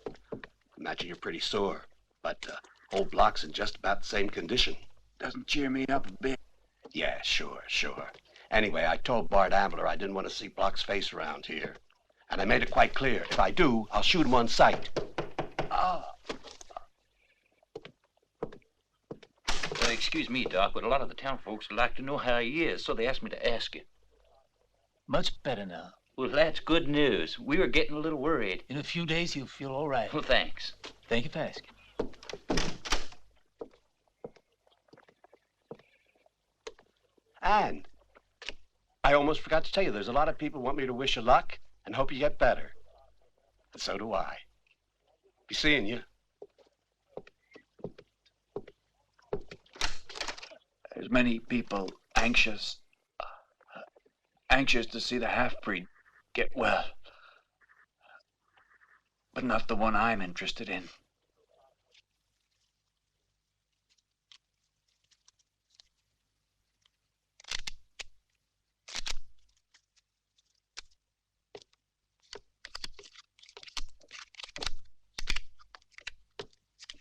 Imagine you're pretty sore, but old Block's in just about the same condition. Doesn't cheer me up a bit. Yeah, sure. Anyway, I told Bart Ambler I didn't want to see Block's face around here. And I made it quite clear. If I do, I'll shoot him on sight. Excuse me, Doc, but a lot of the town folks would like to know how he is, so they asked me to ask you. Much better now. Well, that's good news. We were getting a little worried. In a few days, you'll feel all right. Well, thanks. Thank you for asking. And I almost forgot to tell you, there's a lot of people want me to wish you luck and hope you get better. And so do I. Be seeing you. There's many people anxious to see the half-breed get well. But not the one I'm interested in.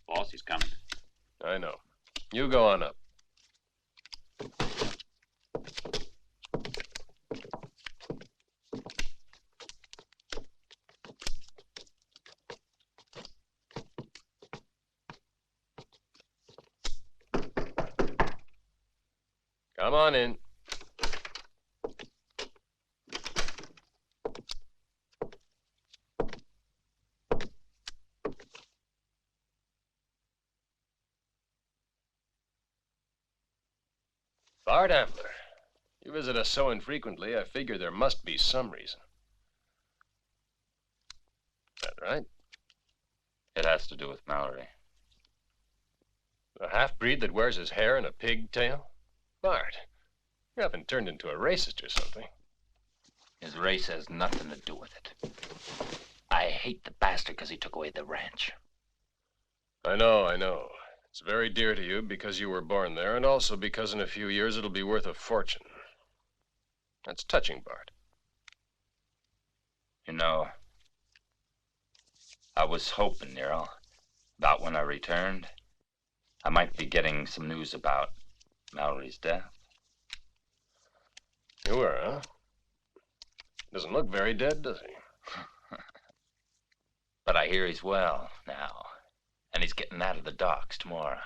Boss, he's coming. I know. You go on up. Come on in. Bart Ambler. You visit us so infrequently, I figure there must be some reason. Is that right? It has to do with Mallory. The half-breed that wears his hair in a pigtail? Bart, you haven't turned into a racist or something. His race has nothing to do with it. I hate the bastard because he took away the ranch. I know. It's very dear to you because you were born there, and also because in a few years it'll be worth a fortune. That's touching, Bart. You know, I was hoping, Nero, about when I returned, I might be getting some news about Mallory's death. You were, huh? Doesn't look very dead, does he? But I hear he's well now. And he's getting out of the docks tomorrow,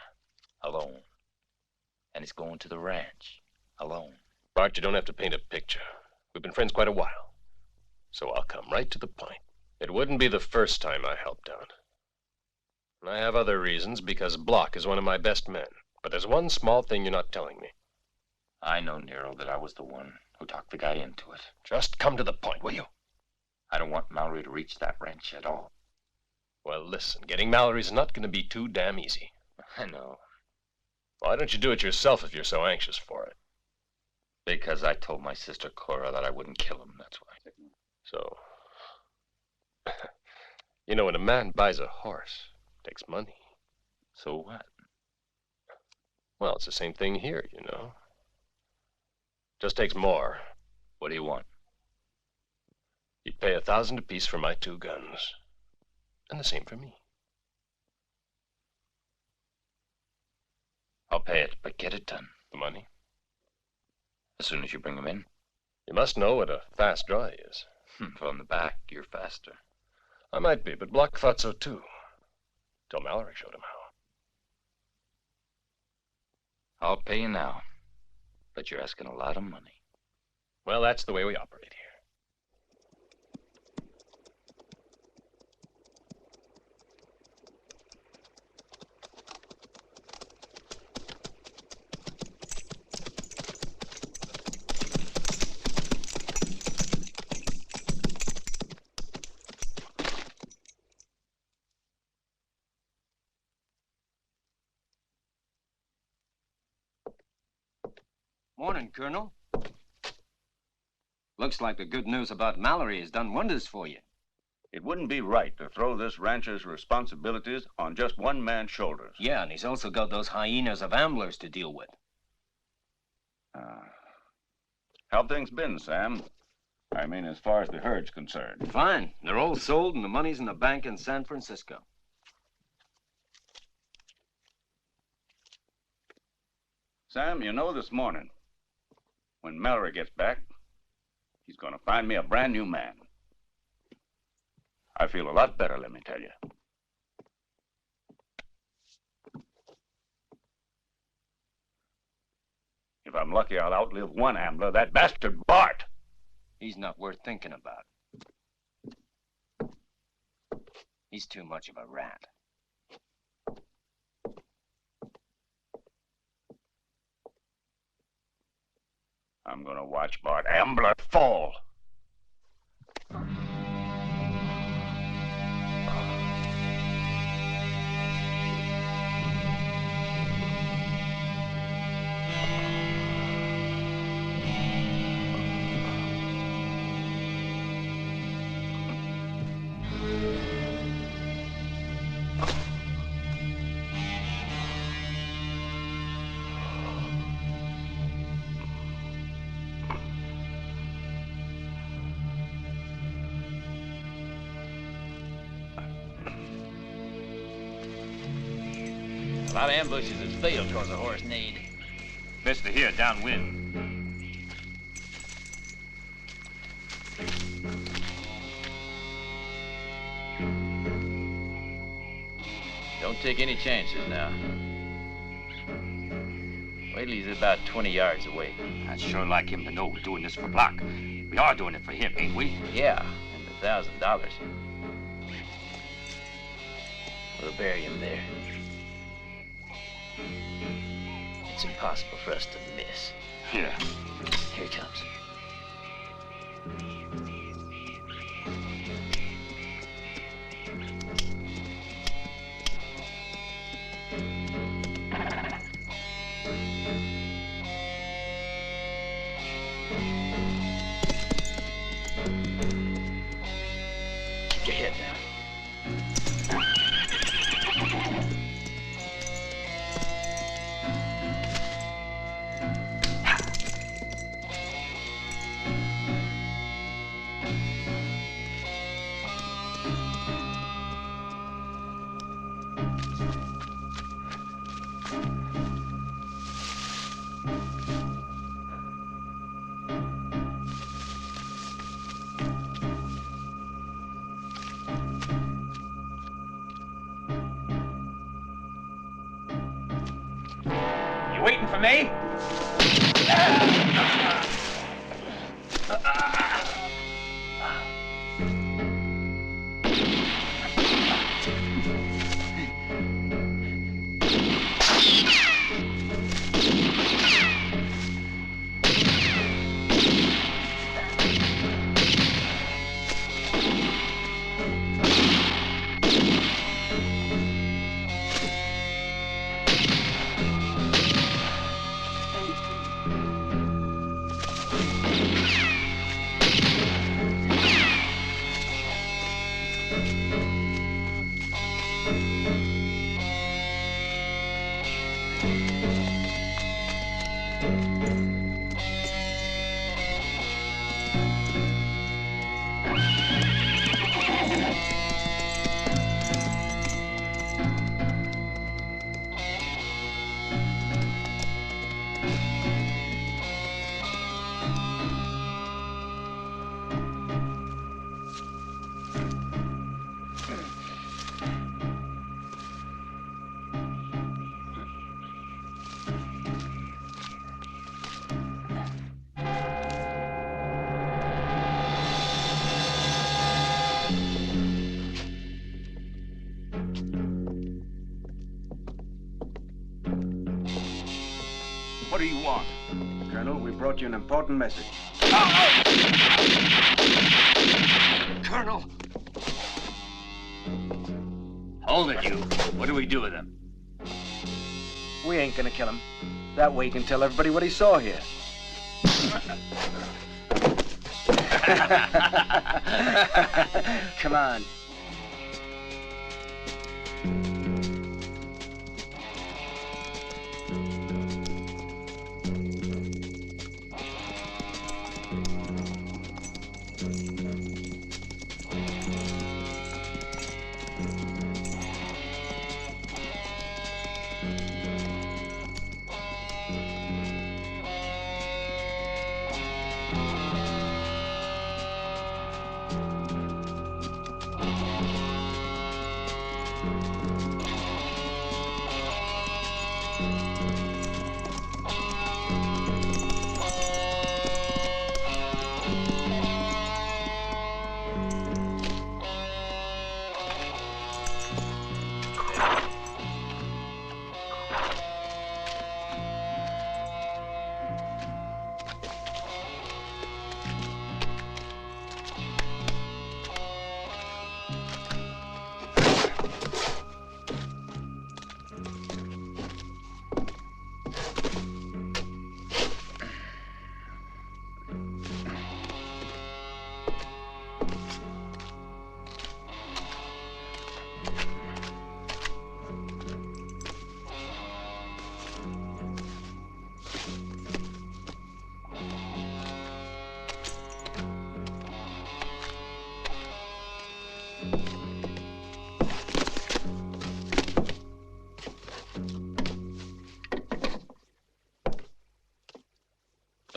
alone. And he's going to the ranch, alone. Bart, you don't have to paint a picture. We've been friends quite a while. So I'll come right to the point. It wouldn't be the first time I helped out. And I have other reasons, because Block is one of my best men. But there's one small thing you're not telling me. I know, Nero, that I was the one who talked the guy into it. Just come to the point, will you? I don't want Mallory to reach that ranch at all. Well, listen, getting Mallory's not going to be too damn easy. I know. Why don't you do it yourself if you're so anxious for it? Because I told my sister Corrà that I wouldn't kill him, that's why. So, you know, when a man buys a horse, it takes money. So what? Well, it's the same thing here, you know. Just takes more. What do you want? You'd pay 1,000 apiece for my 2 guns. And the same for me. I'll pay it, but get it done. The money? As soon as you bring them in. You must know what a fast draw he is. From the back, you're faster. I might be, but Block thought so too. Till Mallory showed him how. I'll pay you now. But you're asking a lot of money. Well, that's the way we operate here. Morning, Colonel. Looks like the good news about Mallory has done wonders for you. It wouldn't be right to throw this rancher's responsibilities on just one man's shoulders. Yeah, and he's also got those hyenas of Amblers to deal with. How've things been, Sam? I mean, as far as the herd's concerned. Fine. They're all sold and the money's in the bank in San Francisco. Sam, you know, this morning, when Mallory gets back, he's going to find me a brand new man. I feel a lot better, let me tell you. If I'm lucky, I'll outlive one Ambler, that bastard Bart. He's not worth thinking about. He's too much of a rat. I'm gonna watch Bart Ambler fall. A lot of ambushes has failed because the horse neighed. Best to hear downwind. Don't take any chances now. Wait till he's about 20 yards away. I'd sure like him to know we're doing this for Block. We are doing it for him, ain't we? Yeah, and the $1,000. We'll bury him there. It's impossible for us to miss. Yeah. Here he comes. Keep your head down. You waiting for me? What do you want? Colonel, we brought you an important message. Colonel! Hold it, you. What do we do with him? We ain't gonna kill him. That way he can tell everybody what he saw here. Come on.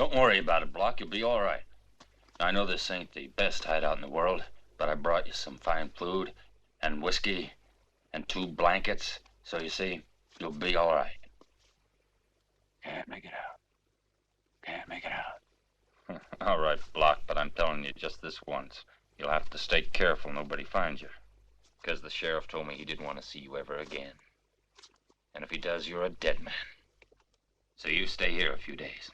Don't worry about it, Block. You'll be all right. I know this ain't the best hideout in the world, but I brought you some fine food and whiskey and 2 blankets, so you see, you'll be all right. Can't make it out. Can't make it out. All right, Block, but I'm telling you just this once. You'll have to stay careful nobody finds you, because the sheriff told me he didn't want to see you ever again. And if he does, you're a dead man. So you stay here a few days.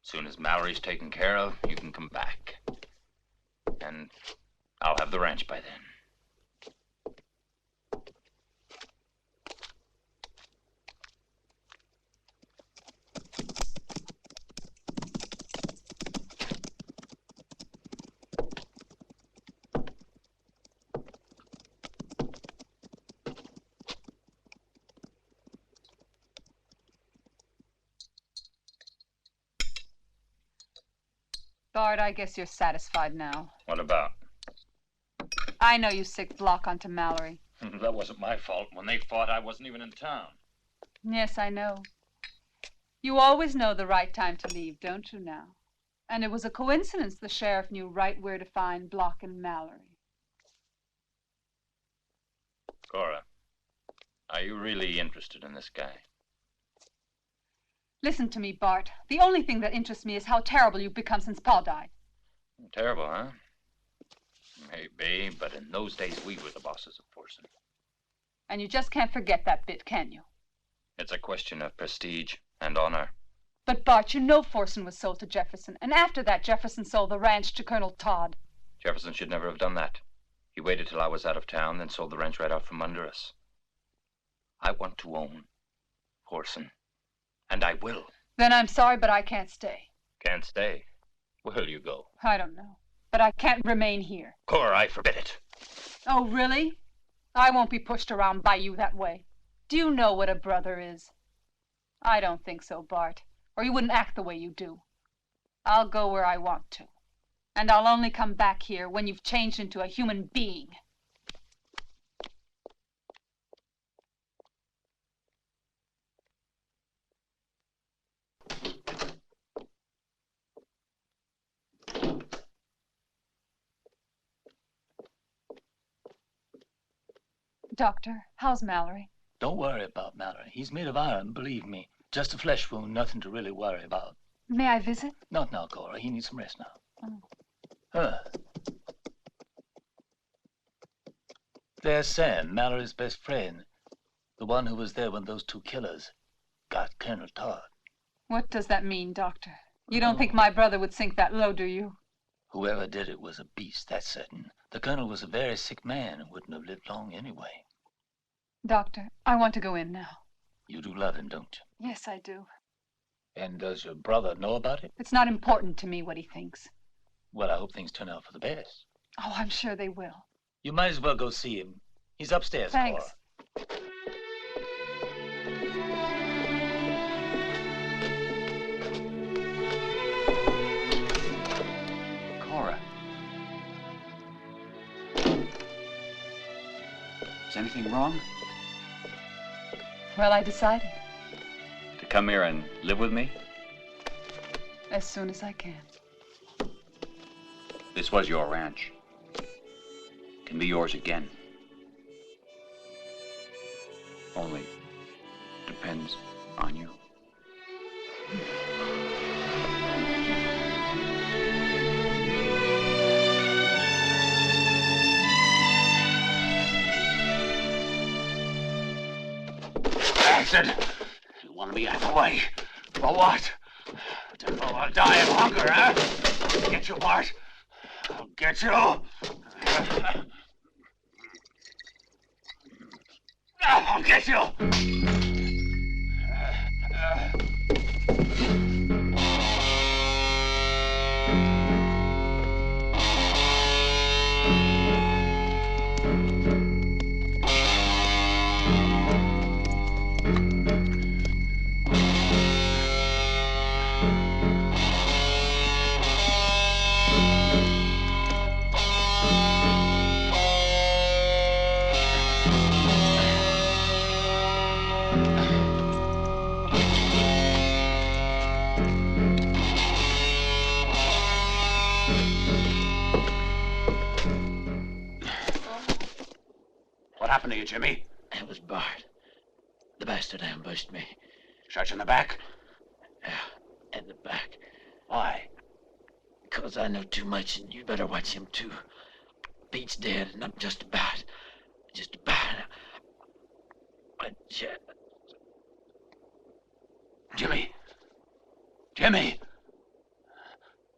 As soon as Mallory's taken care of, you can come back. And I'll have the ranch by then. Bart, I guess you're satisfied now. What about? I know you sicked Block onto Mallory. That wasn't my fault. When they fought, I wasn't even in town. Yes, I know. You always know the right time to leave, don't you now? And it was a coincidence the sheriff knew right where to find Block and Mallory. Cora, are you really interested in this guy? Listen to me, Bart. The only thing that interests me is how terrible you've become since Pa died. Terrible, huh? Maybe, but in those days we were the bosses of Forson. And you just can't forget that bit, can you? It's a question of prestige and honor. But, Bart, you know Forson was sold to Jefferson, and after that Jefferson sold the ranch to Colonel Todd. Jefferson should never have done that. He waited till I was out of town, then sold the ranch right out from under us. I want to own Forson. And I will. Then I'm sorry, but I can't stay. Can't stay? Where'll you go? I don't know. But I can't remain here. Cora, I forbid it. Oh, really? I won't be pushed around by you that way. Do you know what a brother is? I don't think so, Bart. Or you wouldn't act the way you do. I'll go where I want to. And I'll only come back here when you've changed into a human being. Doctor, how's Mallory? Don't worry about Mallory. He's made of iron, believe me. Just a flesh wound, nothing to really worry about. May I visit? Not now, Cora. He needs some rest now. Oh. There's Sam, Mallory's best friend. The one who was there when those 2 killers got Colonel Todd. What does that mean, Doctor? You don't think my brother would sink that low, do you? Whoever did it was a beast, that's certain. The Colonel was a very sick man and wouldn't have lived long anyway. Doctor, I want to go in now. You do love him, don't you? Yes, I do. And does your brother know about it? It's not important to me what he thinks. Well, I hope things turn out for the best. Oh, I'm sure they will. You might as well go see him. He's upstairs, Thanks. Cora. Is anything wrong? Well, I decided. To come here and live with me? As soon as I can. This was your ranch. Can be yours again. Only depends on you. Bastard! You want to be out of the way? For what? To go or die of hunger, huh? I'll get you, Bart. I'll get you. I'll get you. you, Jimmy? It was Bart. The bastard ambushed me. Shot you in the back? Yeah, in the back. Why? Because I know too much, and you better watch him too. Pete's dead, and I'm just about. Jimmy! Jimmy!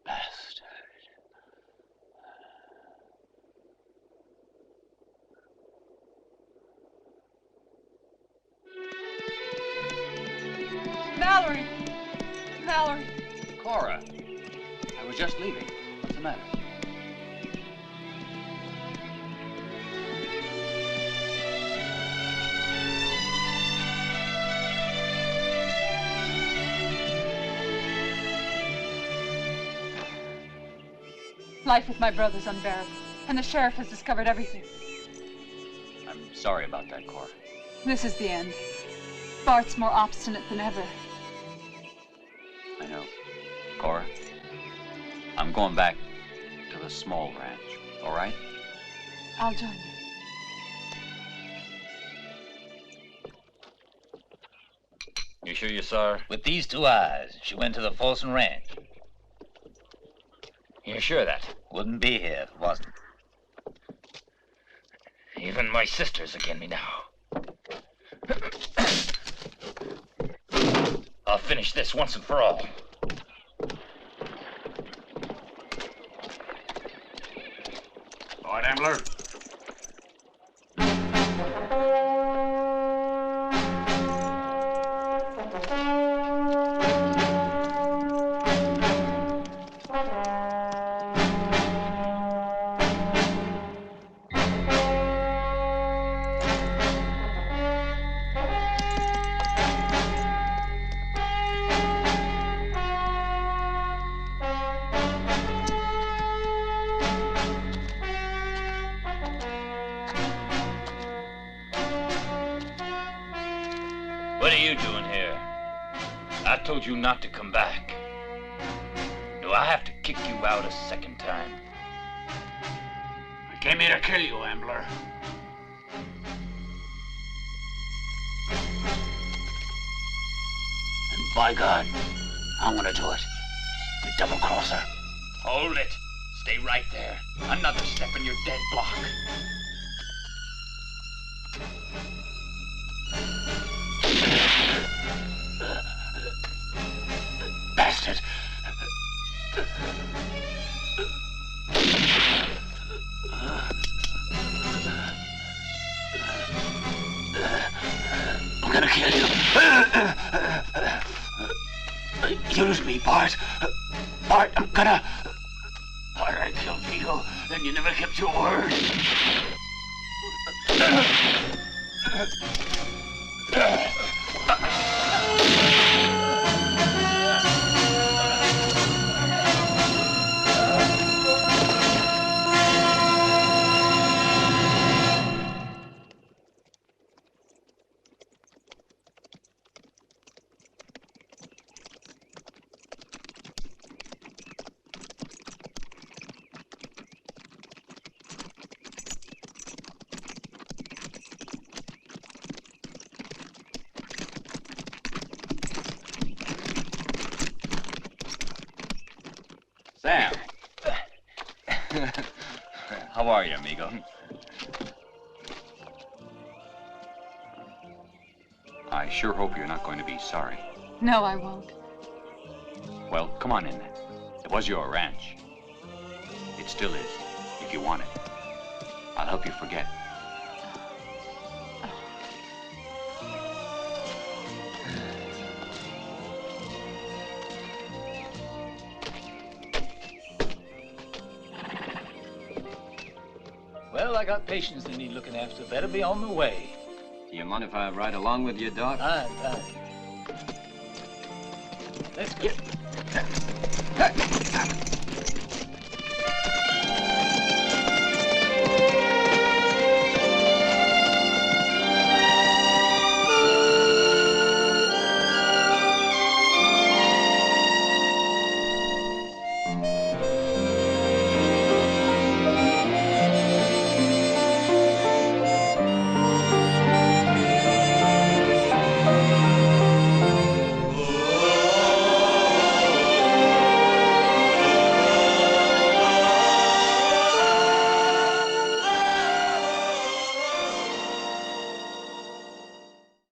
Bastard. Mallory! Mallory! Cora, I was just leaving. What's the matter? Life with my brother's unbearable, and the sheriff has discovered everything. I'm sorry about that, Cora. This is the end. Bart's more obstinate than ever. I know. Cora, I'm going back to the small ranch, all right? I'll join you. You sure you saw her? With these two eyes, she went to the Folsom Ranch. You're sure of that? Wouldn't be here if it wasn't. Even my sister's against me now. I'll finish this once and for all. Bart Ambler. What are you doing here? I told you not to come back. Do I have to kick you out a second time? I came here to kill you, Ambler. And by God, I'm gonna do it. You double-crosser. Hold it. Stay right there. Another step and you're dead block. Bastard! I'm gonna kill you. Use me, Bart. Bart, I'm gonna... Bart, I killed Vigo, and you never kept your word. Sam. How are you, amigo? I sure hope you're not going to be sorry. No, I won't. Well, come on in then. It was your ranch. It still is, if you want it. I'll help you forget. Well, I got patients that need looking after. Better be on the way. Do you mind if I ride along with you, Doc? Aye. Let's get...